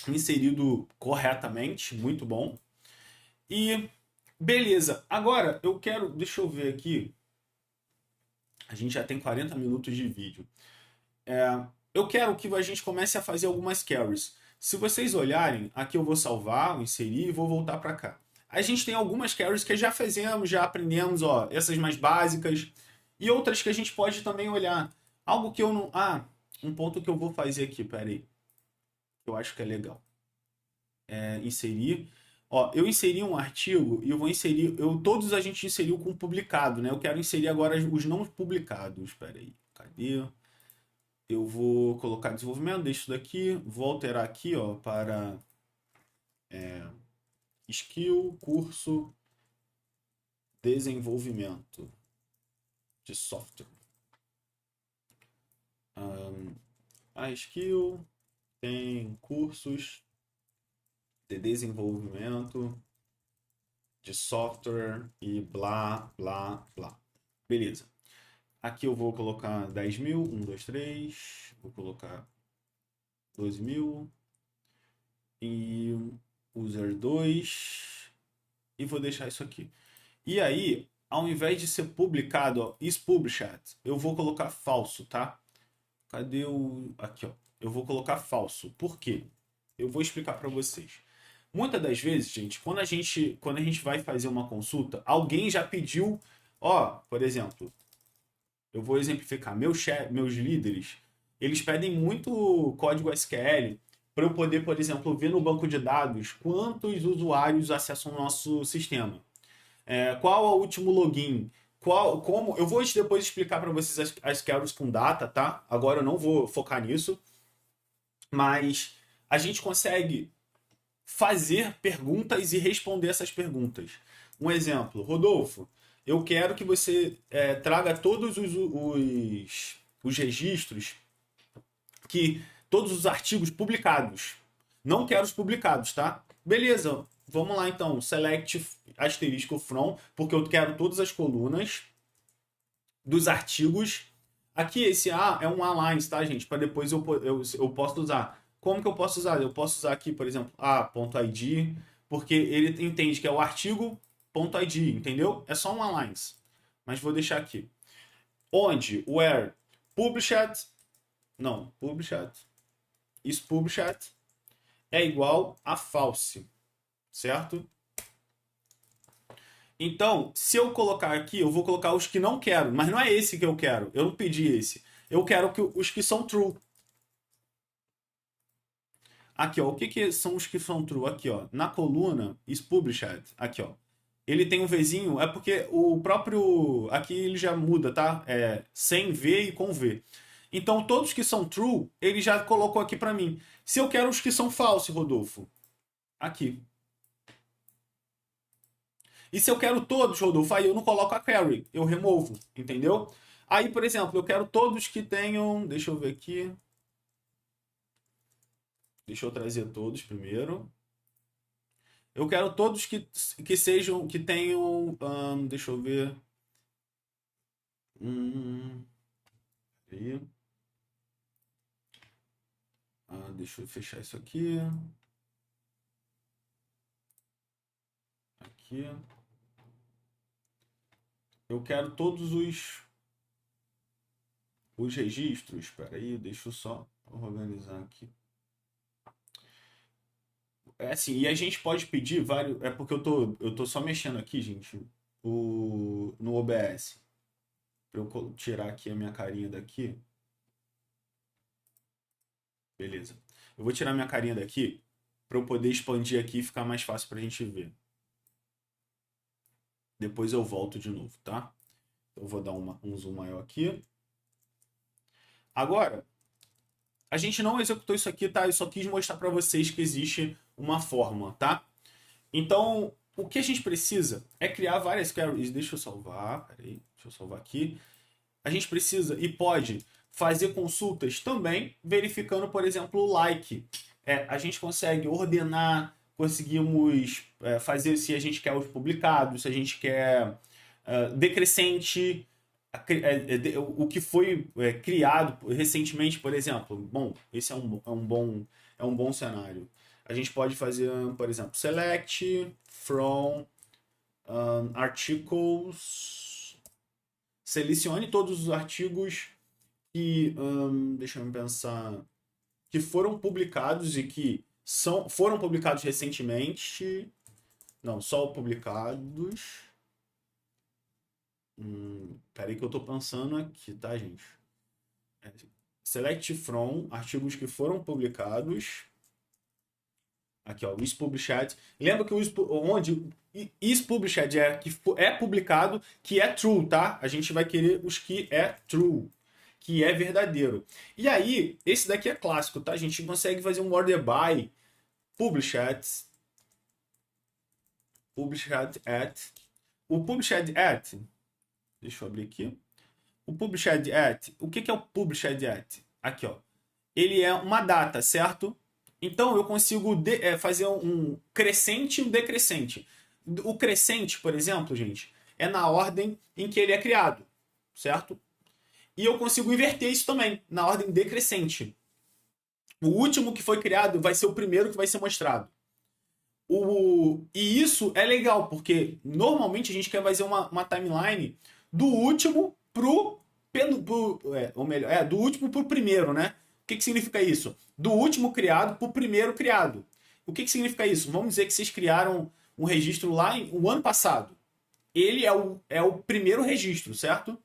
Inserido corretamente, muito bom. E beleza, agora eu quero, deixa eu ver aqui. A gente já tem 40 minutos de vídeo. Eu quero que a gente comece a fazer algumas carries. Se vocês olharem, aqui eu vou salvar, inserir e vou voltar para cá. A gente tem algumas carries que já fizemos, já aprendemos, ó, essas mais básicas e outras que a gente pode também olhar. Algo que eu não... um ponto que eu vou fazer aqui, peraí. Eu acho que é legal. Inserir. Ó, eu inseri um artigo e eu vou inserir. Todos a gente inseriu com publicado, né? Eu quero inserir agora os não publicados. Espera aí, cadê? Eu vou colocar desenvolvimento, deixo isso daqui, vou alterar aqui, ó, para skill, curso, desenvolvimento de software. A skill tem cursos de desenvolvimento de software e blá, blá, blá. Beleza. Aqui eu vou colocar 10.000, 1, 2, 3. Vou colocar 12.000. E user 2. E vou deixar isso aqui. E aí, ao invés de ser publicado, ó, is published, eu vou colocar falso, tá? Cadê o... Aqui, ó. Eu vou colocar falso. Por quê? Eu vou explicar para vocês. Muitas das vezes, gente, quando a gente vai fazer uma consulta, alguém já pediu, ó, por exemplo, eu vou exemplificar, meus líderes, eles pedem muito código SQL para eu poder, por exemplo, ver no banco de dados quantos usuários acessam o nosso sistema. Qual é o último login? Como? Eu vou depois explicar para vocês as queries com data, tá? Agora eu não vou focar nisso, mas a gente consegue fazer perguntas e responder essas perguntas. Um exemplo, Rodolfo, eu quero que você traga todos os registros, todos os artigos publicados. Não quero os publicados, tá? Beleza, vamos lá então. Select asterisco from, porque eu quero todas as colunas dos artigos. Aqui esse A é um A-lines, tá, gente? Para depois eu posso usar. Como que eu posso usar? Eu posso usar aqui, por exemplo, a.id, porque ele entende que é o artigo.id, entendeu? É só um A-lines. Mas vou deixar aqui. Onde, where, published, não, published, is published é igual a false, certo? Então, se eu colocar aqui, eu vou colocar os que não quero, mas não é esse que eu quero. Eu não pedi esse. Eu quero os que são true. Aqui, ó, o que são os que são true? Aqui, ó, na coluna is published, aqui, ó. Ele tem um Vzinho, é porque o próprio aqui ele já muda, tá? Sem V e com V. Então, todos que são true, ele já colocou aqui para mim. Se eu quero os que são false, Rodolfo, aqui. E se eu quero todos, Rodolfo, aí eu não coloco a query, eu removo, entendeu? Aí, por exemplo, eu quero todos que tenham, deixa eu ver aqui. Deixa eu trazer todos primeiro. Eu quero todos que sejam, que tenham, deixa eu ver. Aí. Deixa eu fechar isso aqui. Aqui. Eu quero todos os registros. Espera aí, deixa eu só organizar aqui. Assim, e a gente pode pedir vários. É porque eu tô só mexendo aqui, gente, no OBS. Pra eu tirar aqui a minha carinha daqui. Beleza. Eu vou tirar minha carinha daqui para eu poder expandir aqui e ficar mais fácil pra gente ver. Depois eu volto de novo, tá? Eu vou dar um zoom maior aqui. Agora, a gente não executou isso aqui, tá? Eu só quis mostrar para vocês que existe uma forma, tá? Então, o que a gente precisa é criar várias queries. Deixa eu salvar, peraí, deixa eu salvar aqui. A gente precisa e pode fazer consultas também, verificando, por exemplo, o like. A gente consegue ordenar, conseguimos fazer se a gente quer os publicados, se a gente quer decrescente, o que foi criado recentemente, por exemplo. Bom, esse é um bom cenário. A gente pode fazer, por exemplo, select from articles. Selecione todos os artigos que, deixa eu pensar, que foram publicados e que foram publicados recentemente. Não, só publicados. Peraí que eu tô pensando aqui, tá, gente? Select from artigos que foram publicados. Aqui, ó, o isPubliched. Lembra que onde isPubliched é que é publicado, que é true, tá? A gente vai querer os que é true, que é verdadeiro. E aí, esse daqui é clássico, tá? A gente consegue fazer um order by published at. O published at, deixa eu abrir aqui. O published at, o que é o published at? Aqui, ó. Ele é uma data, certo? Então eu consigo fazer um crescente e um decrescente. O crescente, por exemplo, gente, é na ordem em que ele é criado, certo? E eu consigo inverter isso também, na ordem decrescente. O último que foi criado vai ser o primeiro que vai ser mostrado. E isso é legal, porque normalmente a gente quer fazer uma timeline do último do último pro primeiro, né? O que significa isso? Do último criado pro primeiro criado. O que significa isso? Vamos dizer que vocês criaram um registro lá o ano passado. Ele é o primeiro registro, certo?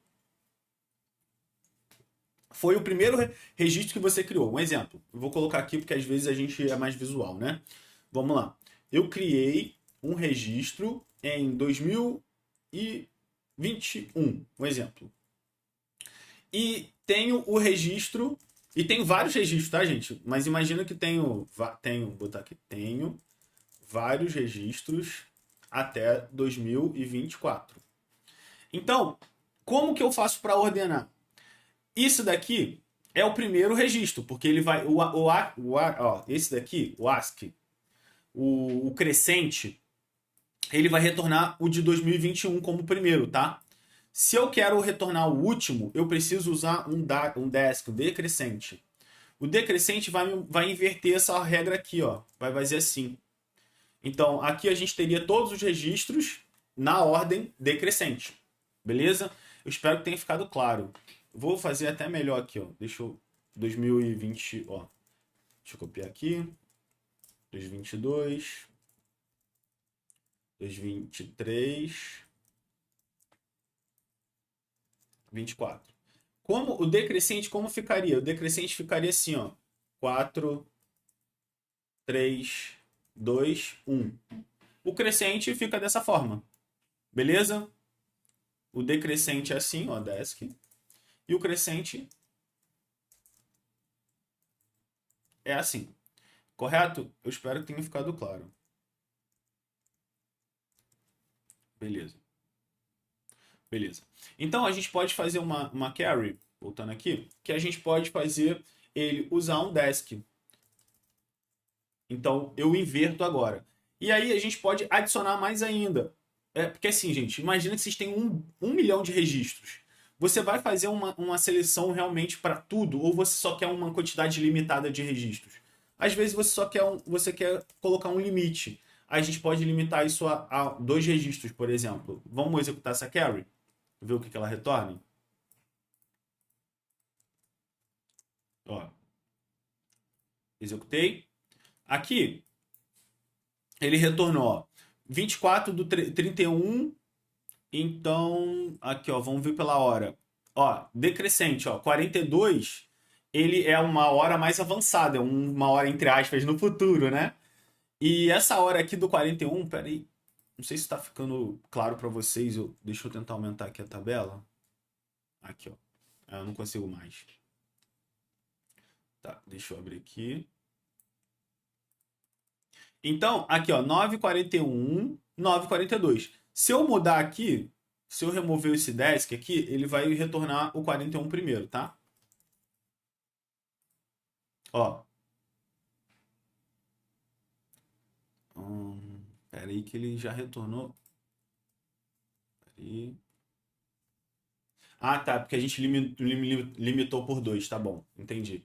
Foi o primeiro registro que você criou. Um exemplo. Eu vou colocar aqui porque às vezes a gente é mais visual, né? Vamos lá. Eu criei um registro em 2021, um exemplo. E tenho o registro, e tenho vários registros, tá, gente? Mas imagina que vou botar aqui, tenho vários registros até 2024. Então, como que eu faço para ordenar? Isso daqui é o primeiro registro, porque ele vai, esse daqui, o ASCII, o crescente, ele vai retornar o de 2021 como primeiro, tá? Se eu quero retornar o último, eu preciso usar um desk, um decrescente. O decrescente vai inverter essa regra aqui, ó. Vai fazer assim. Então, aqui a gente teria todos os registros na ordem decrescente. Beleza? Eu espero que tenha ficado claro. Vou fazer até melhor aqui, ó. Deixa eu... 2020, ó. Deixa eu copiar aqui. 2022, 2023, 24. Como o decrescente, como ficaria? O decrescente ficaria assim, ó. 4, 3, 2, 1. O crescente fica dessa forma. Beleza? O decrescente é assim, ó, desk. E o crescente é assim. Correto? Eu espero que tenha ficado claro. Beleza. Beleza. Então a gente pode fazer uma carry, voltando aqui, que a gente pode fazer ele usar um desk. Então eu inverto agora. E aí a gente pode adicionar mais ainda. Porque assim, gente, imagina que vocês têm um milhão de registros. Você vai fazer uma seleção realmente para tudo ou você só quer uma quantidade limitada de registros? Às vezes você quer colocar um limite. Aí a gente pode limitar isso a 2 registros, por exemplo. Vamos executar essa carry? Ver o que ela retorna? Ó, executei. Aqui, ele retornou 24 do 31. Então, aqui, ó, vamos ver pela hora. Ó, decrescente, ó, 42, ele é uma hora mais avançada, é uma hora, entre aspas, no futuro, né? E essa hora aqui do 41, peraí, não sei se está ficando claro para vocês, deixa eu tentar aumentar aqui a tabela. Aqui, ó, eu não consigo mais. Tá, deixa eu abrir aqui. Então, aqui, ó, 9h41, 9h42. Se eu mudar aqui, se eu remover esse desk aqui, ele vai retornar o 41 primeiro, tá? Ó. Pera aí que ele já retornou. Peraí. Ah, tá, porque a gente limitou por 2, tá bom, entendi.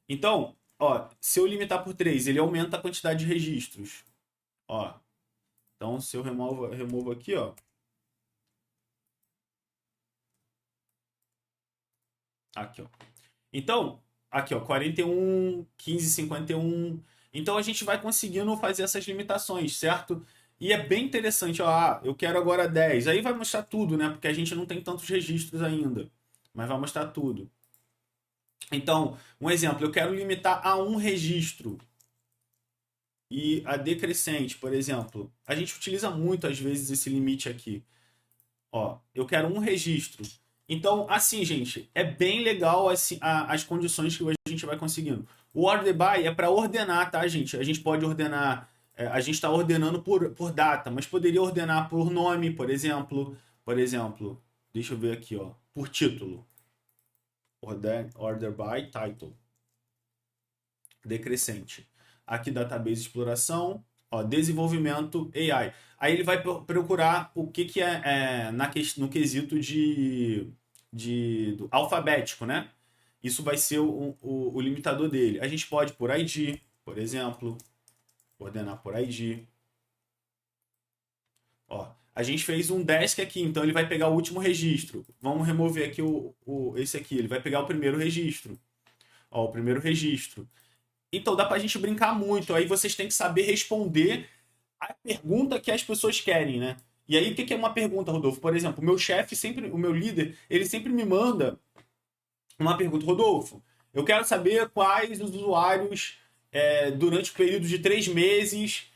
Então, ó, se eu limitar por 3, ele aumenta a quantidade de registros. Ó. Então, se eu removo aqui, ó. Aqui, ó. Então, aqui, ó, 41, 15, 51. Então a gente vai conseguindo fazer essas limitações, certo? E é bem interessante, ó, eu quero agora 10. Aí vai mostrar tudo, né? Porque a gente não tem tantos registros ainda. Mas vai mostrar tudo. Então, um exemplo, eu quero limitar a um registro. e a decrescente, por exemplo, a gente utiliza muito às vezes esse limite aqui. Ó, eu quero um registro. Então, assim, gente, é bem legal assim, as condições que a gente vai conseguindo. O order by é para ordenar, tá, gente? A gente pode ordenar, a gente está ordenando por data, mas poderia ordenar por nome, por exemplo. Por exemplo, deixa eu ver aqui, ó, por título. Order by title. Decrescente. Aqui, database de exploração, ó, desenvolvimento AI. Aí ele vai procurar o que é, no quesito do alfabético, né? Isso vai ser o limitador dele. A gente pode por ID, por exemplo, ordenar por ID. Ó, a gente fez um desk aqui, então ele vai pegar o último registro. Vamos remover aqui esse aqui. Ele vai pegar o primeiro registro. Ó, o primeiro registro. Então dá pra gente brincar muito. Aí vocês têm que saber responder a pergunta que as pessoas querem, né? E aí, o que é uma pergunta, Rodolfo? Por exemplo, o meu chefe sempre, o meu líder, ele sempre me manda uma pergunta, Rodolfo. Eu quero saber quais os usuários, durante o período de 3 meses,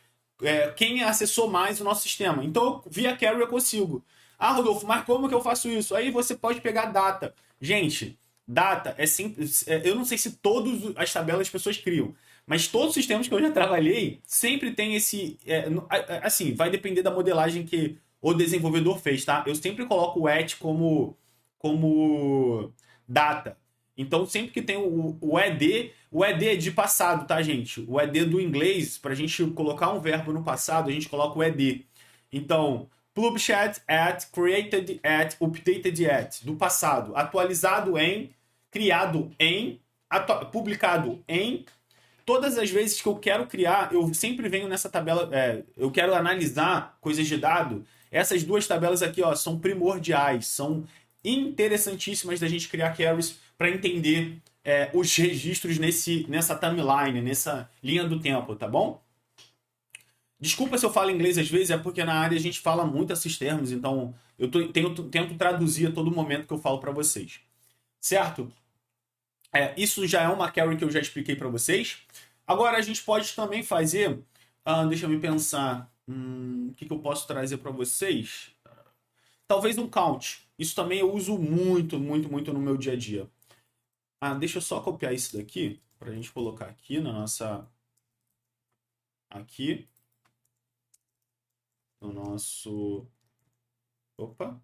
quem acessou mais o nosso sistema. Então, via Carry eu consigo. Ah, Rodolfo, mas como que eu faço isso? Aí você pode pegar data. Gente, data é simples. Eu não sei se todas as tabelas as pessoas criam, mas todos os sistemas que eu já trabalhei sempre tem esse. Assim, vai depender da modelagem que o desenvolvedor fez, tá? Eu sempre coloco o at como data. Então, sempre que tem o ED, o ED é de passado, tá, gente? O ED do inglês, para a gente colocar um verbo no passado, a gente coloca o ED. Então, published at, created at, updated at, do passado. Atualizado em, criado em, publicado em. Todas as vezes que eu quero criar, eu sempre venho nessa tabela, eu quero analisar coisas de dado. Essas duas tabelas aqui, ó, são primordiais, são interessantíssimas da gente criar carries para entender os registros nessa timeline, nessa linha do tempo, tá bom? Desculpa se eu falo inglês às vezes, é porque na área a gente fala muito esses termos, então eu tento traduzir a todo momento que eu falo para vocês. Certo? Isso já é uma carry que eu já expliquei para vocês. Agora a gente pode também fazer. Deixa eu me pensar. O que eu posso trazer para vocês? Talvez um count. Isso também eu uso muito, muito, muito no meu dia a dia. Deixa eu só copiar isso daqui para a gente colocar aqui na nossa. Aqui. No nosso. Opa.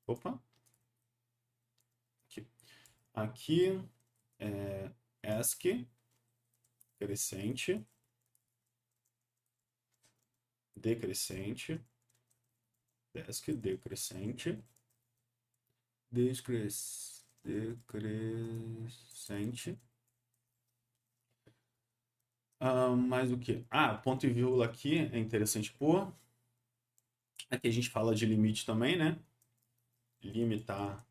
Opa. Aqui. Aqui. ASCII. Crescente. Decrescente. Desk decrescente. Decrescente. Mais o que? Ponto e vírgula aqui é interessante pôr. Aqui a gente fala de limite também, né? Limitar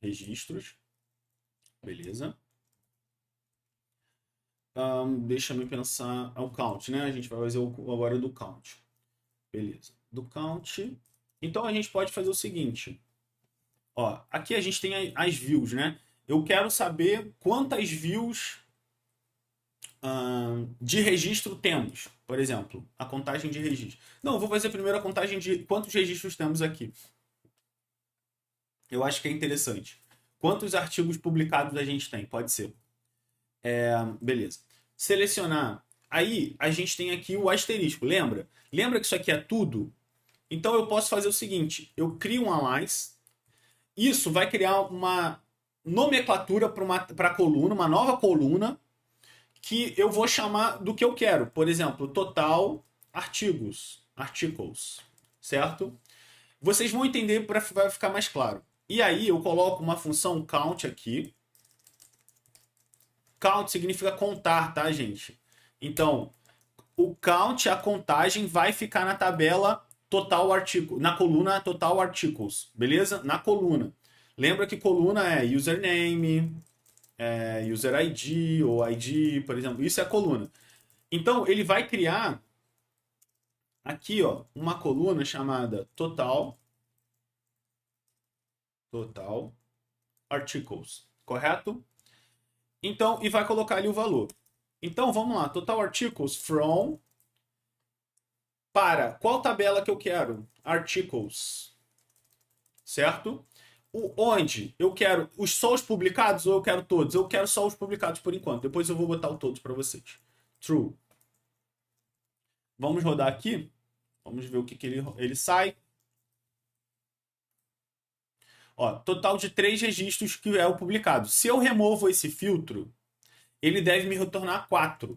registros. Beleza. Deixa eu pensar. É o count, né? A gente vai fazer agora do count. Beleza. Do count. Então a gente pode fazer o seguinte. Ó, aqui a gente tem as views, né? Eu quero saber quantas views de registro temos. Por exemplo, a contagem de registro. Não, eu vou fazer primeiro a contagem de quantos registros temos aqui. Eu acho que é interessante. Quantos artigos publicados a gente tem? Pode ser. Beleza. Selecionar. Aí a gente tem aqui o asterisco, lembra? Lembra que isso aqui é tudo? Então eu posso fazer o seguinte: eu crio um alias. Isso vai criar uma nomenclatura para a coluna, uma nova coluna, que eu vou chamar do que eu quero. Por exemplo, total artigos, articles, certo? Vocês vão entender para ficar mais claro. E aí eu coloco uma função count aqui. Count significa contar, tá, gente? Então, o count, a contagem, vai ficar na tabela total artigo, na coluna total articles, beleza? Na coluna. Lembra que coluna é username, user ID ou ID, por exemplo. Isso é a coluna. Então, ele vai criar aqui, ó, uma coluna chamada total articles, correto? Então, e vai colocar ali o valor. Então, vamos lá. Total articles from para qual tabela que eu quero? Articles. Certo? Onde eu quero só os publicados ou eu quero todos? Eu quero só os publicados por enquanto. Depois eu vou botar o todos para vocês. True. Vamos rodar aqui. Vamos ver o que ele sai. Ó, total de 3 registros que é o publicado. Se eu removo esse filtro, ele deve me retornar 4.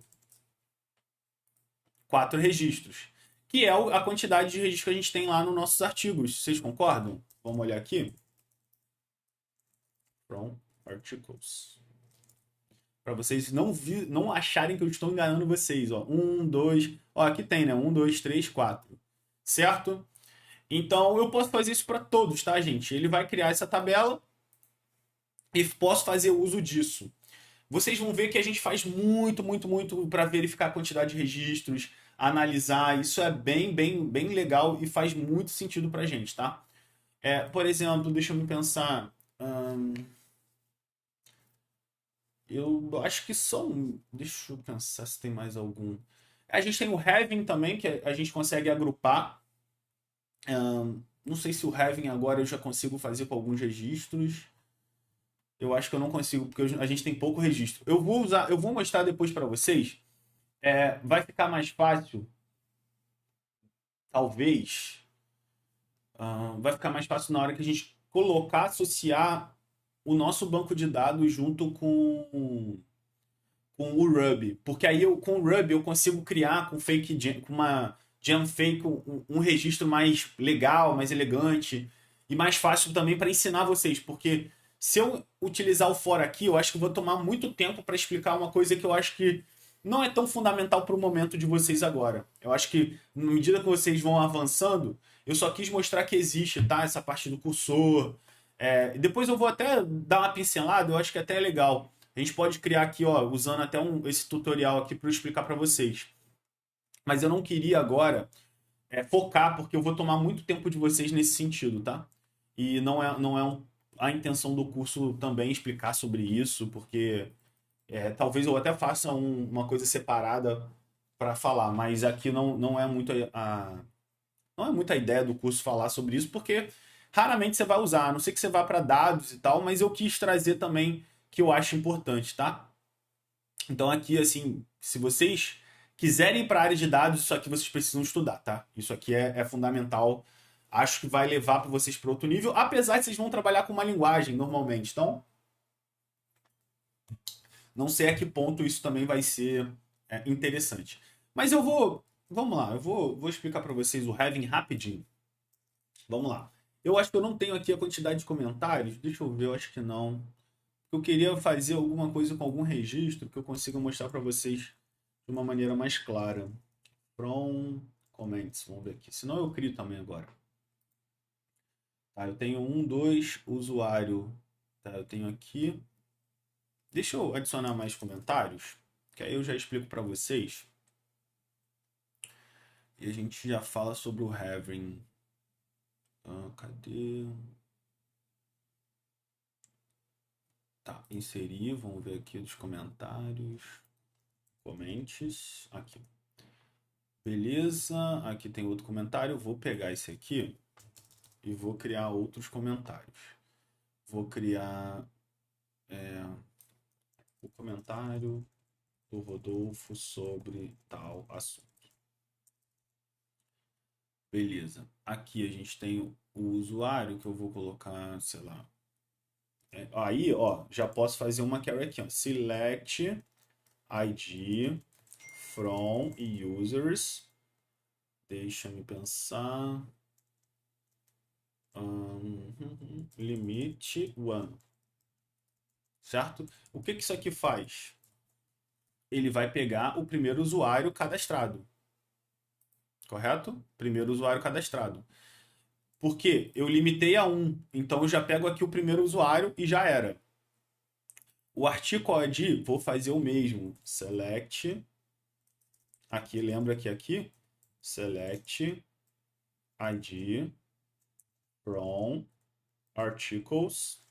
4 registros. Que é a quantidade de registros que a gente tem lá nos nossos artigos. Vocês concordam? Vamos olhar aqui. From articles. Para vocês não acharem que eu estou enganando vocês. Ó. 1, 2... Ó, aqui tem, né? 1, 2, 3, 4. Certo? Então, eu posso fazer isso para todos, tá, gente? Ele vai criar essa tabela e posso fazer uso disso. Vocês vão ver que a gente faz muito para verificar a quantidade de registros, analisar. Isso é bem legal e faz muito sentido para a gente, tá? Por exemplo, deixa eu me pensar. Eu acho que só um. Deixa eu pensar se tem mais algum. A gente tem o having também, que a gente consegue agrupar. Não sei se o having agora eu já consigo fazer com alguns registros. Eu acho que eu não consigo, porque a gente tem pouco registro. Eu vou mostrar depois para vocês. Vai ficar mais fácil, talvez. Vai ficar mais fácil na hora que a gente colocar, associar o nosso banco de dados junto com o Ruby. Porque aí com o Ruby eu consigo criar com uma gem fake um registro mais legal, mais elegante e mais fácil também para ensinar vocês. Porque se eu utilizar o for aqui, eu acho que eu vou tomar muito tempo para explicar uma coisa que eu acho que não é tão fundamental para o momento de vocês agora. Eu acho que, na medida que vocês vão avançando, eu só quis mostrar que existe, tá? Essa parte do cursor. Depois eu vou até dar uma pincelada, eu acho que até é legal. A gente pode criar aqui, ó, usando até esse tutorial aqui para eu explicar para vocês. Mas eu não queria agora focar, porque eu vou tomar muito tempo de vocês nesse sentido, tá? E não é a intenção do curso também explicar sobre isso, porque talvez eu até faça uma coisa separada para falar, mas aqui não é muito não é muita ideia do curso falar sobre isso, porque raramente você vai usar, a não ser que você vá para dados e tal, mas eu quis trazer também que eu acho importante, tá? Então aqui, assim, se vocês quiserem ir para a área de dados, isso aqui vocês precisam estudar, tá? Isso aqui é fundamental. Acho que vai levar para vocês para outro nível, apesar de vocês vão trabalhar com uma linguagem normalmente. Então, não sei a que ponto isso também vai ser interessante. Mas vamos lá, eu vou explicar para vocês o having rapidinho. Vamos lá. Eu acho que eu não tenho aqui a quantidade de comentários. Deixa eu ver, eu acho que não. Eu queria fazer alguma coisa com algum registro que eu consiga mostrar para vocês de uma maneira mais clara. From comments, vamos ver aqui. Senão eu crio também agora. Tá, eu tenho 1, 2, usuário. Tá, eu tenho aqui. Deixa eu adicionar mais comentários, que aí eu já explico para vocês. E a gente já fala sobre o having. Cadê? Tá, inserir, vamos ver aqui os comentários. Comentes, aqui. Beleza, aqui tem outro comentário. Vou pegar esse aqui e vou criar outros comentários. Vou criar o comentário do Rodolfo sobre tal assunto. Beleza. Aqui a gente tem o usuário que eu vou colocar, sei lá. Aí, ó, já posso fazer uma query aqui, ó. Select ID from users. Deixa me pensar. Limite 1. Certo? O que isso aqui faz? Ele vai pegar o primeiro usuário cadastrado. Correto? Primeiro usuário cadastrado. Porque eu limitei a 1. Então eu já pego aqui o primeiro usuário e já era. O article ID, vou fazer o mesmo. Select. Aqui, lembra que aqui? Select ID from articles.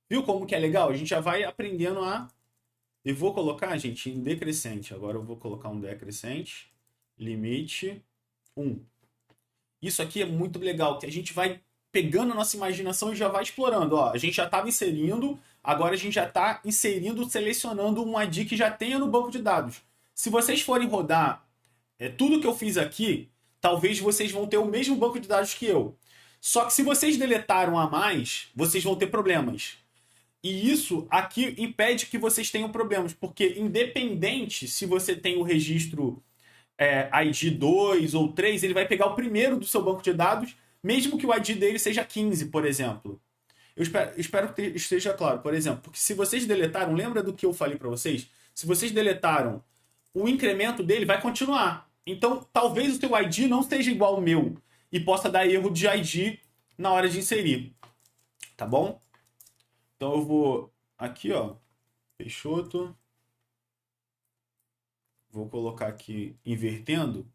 Viu como que é legal? A gente já vai aprendendo a E vou colocar, gente, em decrescente. Agora eu vou colocar um decrescente. Limite 1. Isso aqui é muito legal, que a gente vai pegando a nossa imaginação e já vai explorando. Ó, a gente já estava inserindo, agora a gente já está inserindo, selecionando um ID que já tenha no banco de dados. Se vocês forem rodar tudo que eu fiz aqui, talvez vocês vão ter o mesmo banco de dados que eu. Só que se vocês deletaram a mais, vocês vão ter problemas. E isso aqui impede que vocês tenham problemas, porque independente se você tem o registro ID 2 ou 3, ele vai pegar o primeiro do seu banco de dados, mesmo que o ID dele seja 15, por exemplo. Eu espero que esteja claro, por exemplo, porque se vocês deletaram, lembra do que eu falei para vocês? Se vocês deletaram, o incremento dele vai continuar. Então, talvez o seu ID não seja igual ao meu e possa dar erro de ID na hora de inserir. Tá bom? Então eu vou aqui, ó, Peixoto. Vou colocar aqui invertendo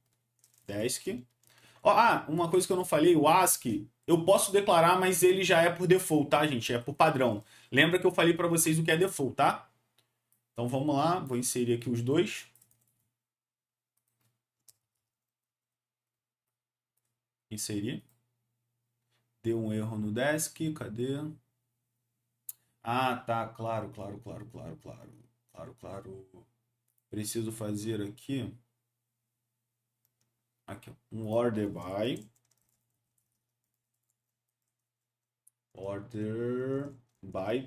desk. Uma coisa que eu não falei, o ASCII, eu posso declarar, mas ele já é por default, tá, gente? É por padrão. Lembra que eu falei para vocês o que é default, tá? Então vamos lá, vou inserir aqui os dois. Inserir. Deu um erro no desk, cadê? Ah, tá, claro. Preciso fazer aqui um order by.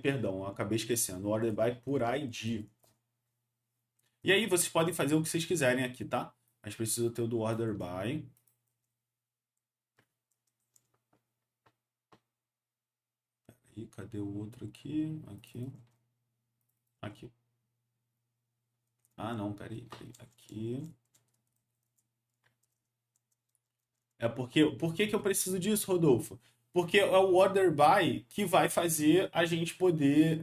Perdão, acabei esquecendo. Order by por ID. E aí vocês podem fazer o que vocês quiserem aqui, tá? Mas precisa ter o do order by. Peraí, cadê o outro aqui? Aqui. Ah, não, peraí. Aqui. Por que eu preciso disso, Rodolfo? Porque é o order by que vai fazer a gente poder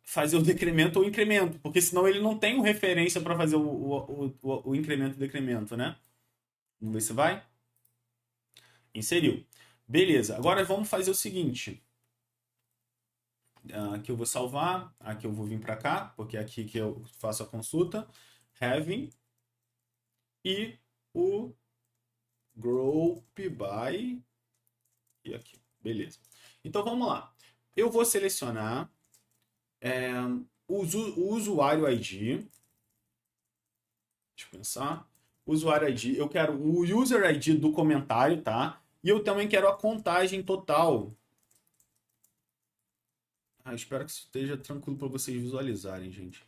fazer o decremento ou incremento, porque senão ele não tem uma referência para fazer o incremento e decremento, né? Vamos ver se vai. Inseriu. Beleza, agora vamos fazer o seguinte. Aqui eu vou salvar, aqui eu vou vir para cá, porque é aqui que eu faço a consulta. Having e o group by e aqui. Beleza. Então vamos lá. Eu vou selecionar o usuário ID. Deixa eu pensar. Usuário ID. Eu quero o user ID do comentário, tá? E eu também quero a contagem total. Espero que isso esteja tranquilo para vocês visualizarem, gente.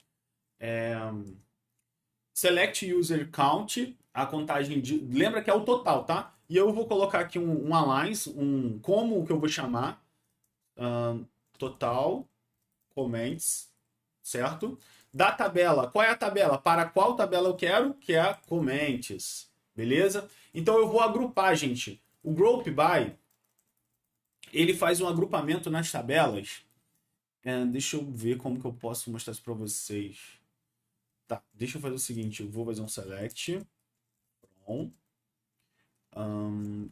Select user count, a contagem de. Lembra que é o total, tá? E eu vou colocar aqui um aligns, como que eu vou chamar. Total comments, certo? Da tabela, qual é a tabela? Para qual tabela eu quero? Que é a comments, beleza? Então eu vou agrupar, gente. O group by, ele faz um agrupamento nas tabelas. Deixa eu ver como que eu posso mostrar isso para vocês. Tá, deixa eu fazer o seguinte, eu vou fazer um select from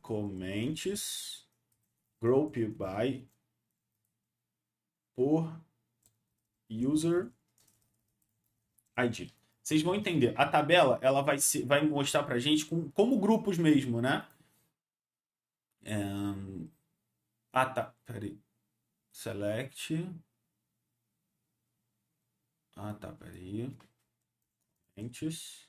comments group by por user ID. Vocês vão entender. A tabela ela vai mostrar para a gente como grupos mesmo, né? Tá. Peraí. Select. Tá. Peraí. Entes.id.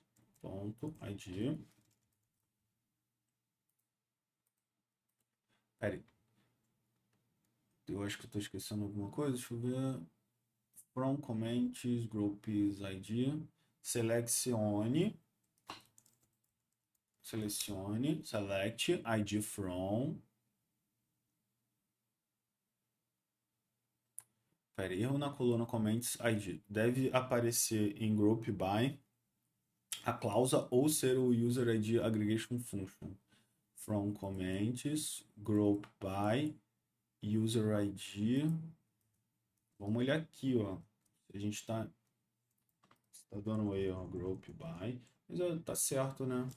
Peraí. Eu acho que eu estou esquecendo alguma coisa. Deixa eu ver. From comments, groups ID. Selecione, select ID from. Peraí, erro na coluna comments ID. Deve aparecer em group by a cláusula ou ser o user ID aggregation function. From comments, group by, user ID. Vamos olhar aqui, ó. A gente tá dando erro, group by. Mas tá certo, né?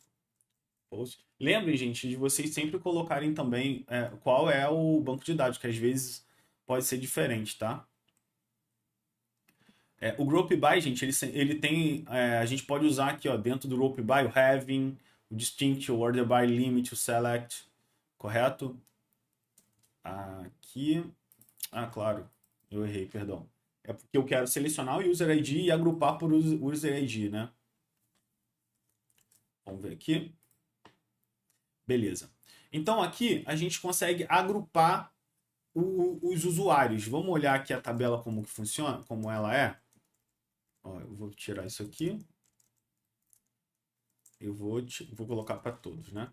Lembrem, gente, de vocês sempre colocarem também qual é o banco de dados, que às vezes pode ser diferente, tá? O group by, gente, ele tem... a gente pode usar aqui, ó, dentro do group by, o having, o distinct, o order by, limit, o select, correto? Aqui... claro, eu errei, perdão. É porque eu quero selecionar o user ID e agrupar por user ID, né? Vamos ver aqui. Beleza. Então aqui a gente consegue agrupar os usuários. Vamos olhar aqui a tabela como que funciona, como ela é. Ó, eu vou tirar isso aqui. Eu vou colocar para todos, né?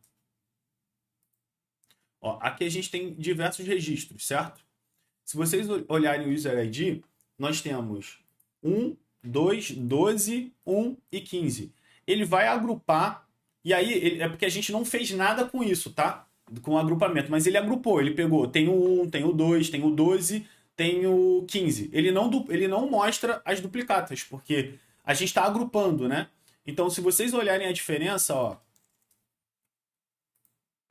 Ó, aqui a gente tem diversos registros, certo? Se vocês olharem o user ID, nós temos 1, 2, 12, 1 e 15. Ele vai agrupar, e aí é porque a gente não fez nada com isso, tá? Com o agrupamento, mas ele agrupou, ele pegou, tem o 1, tem o 2, tem o 12, tem o 15. Ele não mostra as duplicatas, porque a gente está agrupando, né? Então, se vocês olharem a diferença, ó,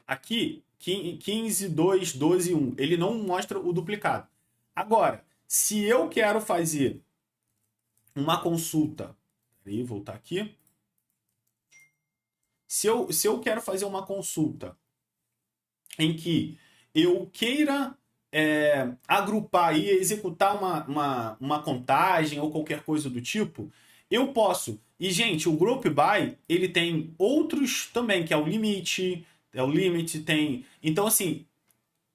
aqui, 15, 2, 12, 1, ele não mostra o duplicado. Agora, se eu quero fazer uma consulta, peraí, voltar aqui. Se eu quero fazer uma consulta em que eu queira agrupar e executar uma contagem ou qualquer coisa do tipo, eu posso. E, gente, o group by, ele tem outros também, que é o limite, tem... Então, assim,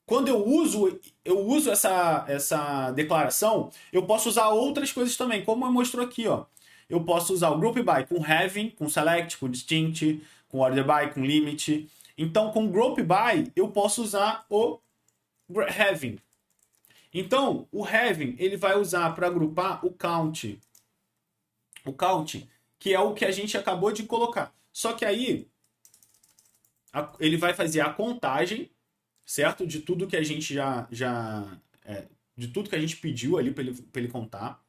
quando eu uso essa declaração, eu posso usar outras coisas também, como mostrou aqui, ó. Eu posso usar o group by com having, com select, com distinct, com order by, com limit. Então, com group by, eu posso usar o having. Então, o having, ele vai usar para agrupar o count. O count, que é o que a gente acabou de colocar. Só que aí, ele vai fazer a contagem, certo? De tudo que a gente de tudo que a gente pediu ali para ele contar.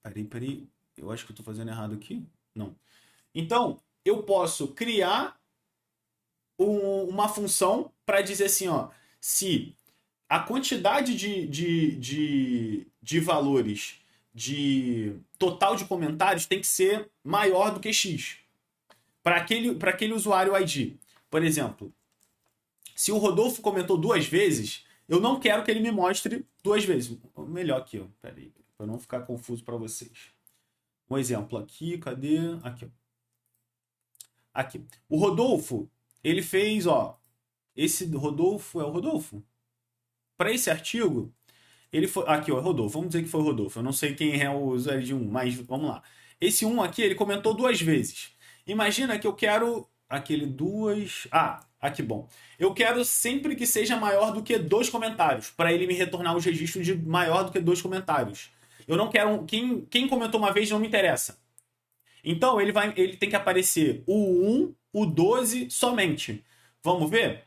Peraí. Eu acho que eu tô fazendo errado aqui. Não. Então, eu posso criar uma função para dizer assim, ó, se a quantidade de valores de total de comentários tem que ser maior do que X. Para aquele usuário ID. Por exemplo, se o Rodolfo comentou 2 vezes, eu não quero que ele me mostre 2 vezes. Melhor aqui, ó. Peraí, para não ficar confuso para vocês. Um exemplo aqui, cadê? Aqui, ó. Aqui. O Rodolfo, ele fez, ó. Esse Rodolfo é o Rodolfo? Para esse artigo, ele foi. Aqui, ó, Rodolfo. Vamos dizer que foi o Rodolfo. Eu não sei quem é o usuário de 1, mas vamos lá. Esse 1 aqui, ele comentou 2 vezes. Imagina que eu quero aquele 2. Aqui, bom. Eu quero sempre que seja maior do que 2 comentários, para ele me retornar os registros de maior do que 2 comentários. Eu não quero... Quem comentou uma vez não me interessa. Então, ele tem que aparecer o 1, o 12 somente. Vamos ver?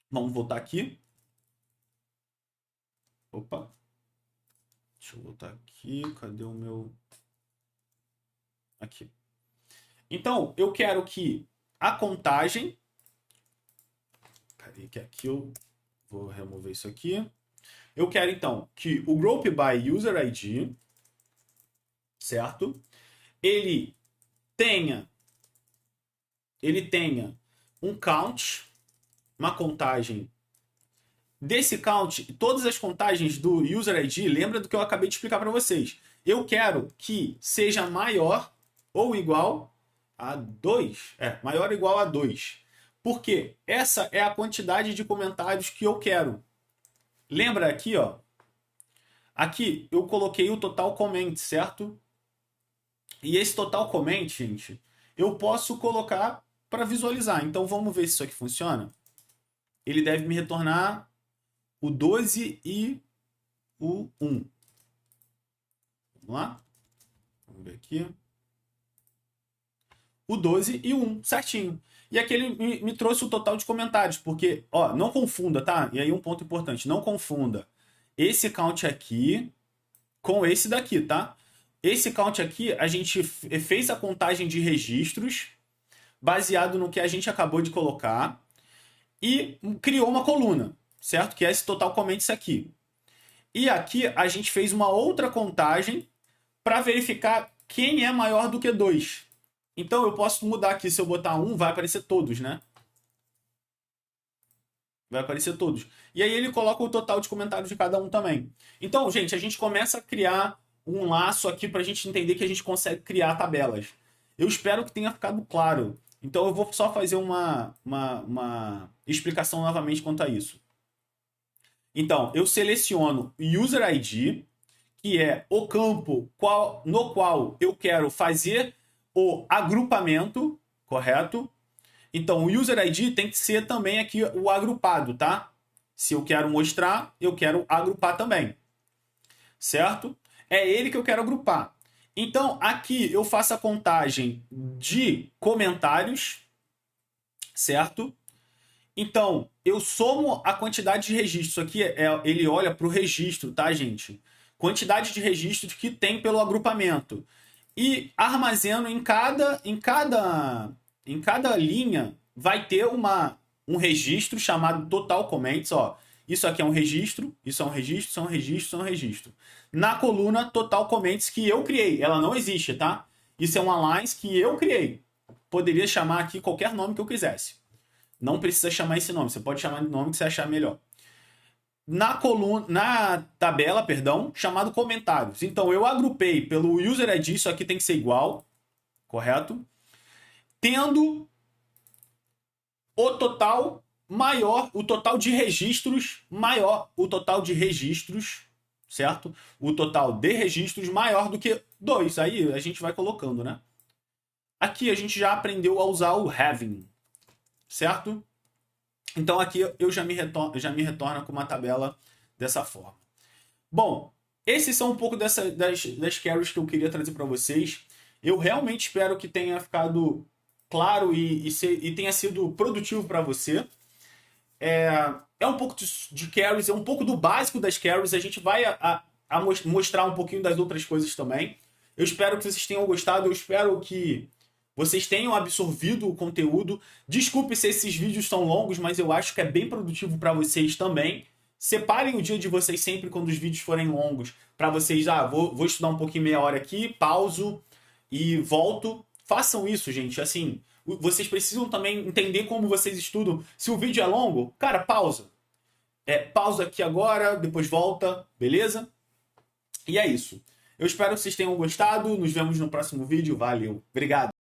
Vamos voltar aqui. Opa. Deixa eu voltar aqui. Cadê o meu... Aqui. Então, eu quero que a contagem... Peraí, que aqui eu vou remover isso aqui. Eu quero, então, que o group by user ID, certo? Ele tenha um count, uma contagem. Desse count, todas as contagens do user ID, lembra do que eu acabei de explicar para vocês. Eu quero que seja maior ou igual a 2. Maior ou igual a 2. Porque essa é a quantidade de comentários que eu quero. Lembra aqui, ó? Aqui eu coloquei o total comment, certo? E esse total comment, gente, eu posso colocar para visualizar. Então vamos ver se isso aqui funciona. Ele deve me retornar o 12 e o 1. Vamos lá? Vamos ver aqui. O 12 e o 1, certinho. E aqui ele me trouxe o total de comentários, porque, ó, não confunda, tá? E aí um ponto importante, não confunda esse count aqui com esse daqui, tá? Esse count aqui, a gente fez a contagem de registros baseado no que a gente acabou de colocar e criou uma coluna, certo? Que é esse total comment aqui. E aqui a gente fez uma outra contagem para verificar quem é maior do que 2. Então eu posso mudar aqui, se eu botar 1, vai aparecer todos, né? Vai aparecer todos. E aí ele coloca o total de comentários de cada um também. Então, gente, a gente começa a criar um laço aqui para a gente entender que a gente consegue criar tabelas. Eu espero que tenha ficado claro. Então eu vou só fazer uma explicação novamente quanto a isso. Então, eu seleciono User ID, que é o campo no qual eu quero fazer o agrupamento, correto? Então, o User ID tem que ser também aqui o agrupado, tá? Se eu quero mostrar, eu quero agrupar também. Certo? É ele que eu quero agrupar. Então, aqui eu faço a contagem de comentários, certo? Então, eu somo a quantidade de registros. Aqui ele olha para o registro, tá, gente? Quantidade de registros que tem pelo agrupamento. E armazeno em cada linha vai ter um registro chamado total comments. Ó. Isso aqui é um registro, isso é um registro, isso é um registro, isso é um registro. Na coluna total comments que eu criei. Ela não existe, tá? Isso é um alliance que eu criei. Poderia chamar aqui qualquer nome que eu quisesse. Não precisa chamar esse nome, você pode chamar de nome que você achar melhor. Na tabela, perdão, chamado comentários. Então eu agrupei pelo user ID, isso aqui tem que ser igual, correto? Tendo o total maior, o total de registros maior, o total de registros, certo? O total de registros maior do que 2. Aí a gente vai colocando, né? Aqui a gente já aprendeu a usar o having, certo? Então aqui eu já me retorna com uma tabela dessa forma. Bom, esses são um pouco das carries que eu queria trazer para vocês. Eu realmente espero que tenha ficado claro e tenha sido produtivo para você. É um pouco de carries, é um pouco do básico das carries. A gente vai mostrar um pouquinho das outras coisas também. Eu espero que vocês tenham gostado. Eu espero que vocês tenham absorvido o conteúdo. Desculpe se esses vídeos são longos, mas eu acho que é bem produtivo para vocês também. Separem o dia de vocês sempre quando os vídeos forem longos, para vocês, vou estudar um pouquinho, meia hora aqui, pauso e volto. Façam isso, gente. Assim, vocês precisam também entender como vocês estudam. Se o vídeo é longo, cara, pausa. Pausa aqui agora, depois volta, beleza? E é isso. Eu espero que vocês tenham gostado. Nos vemos no próximo vídeo. Valeu. Obrigado.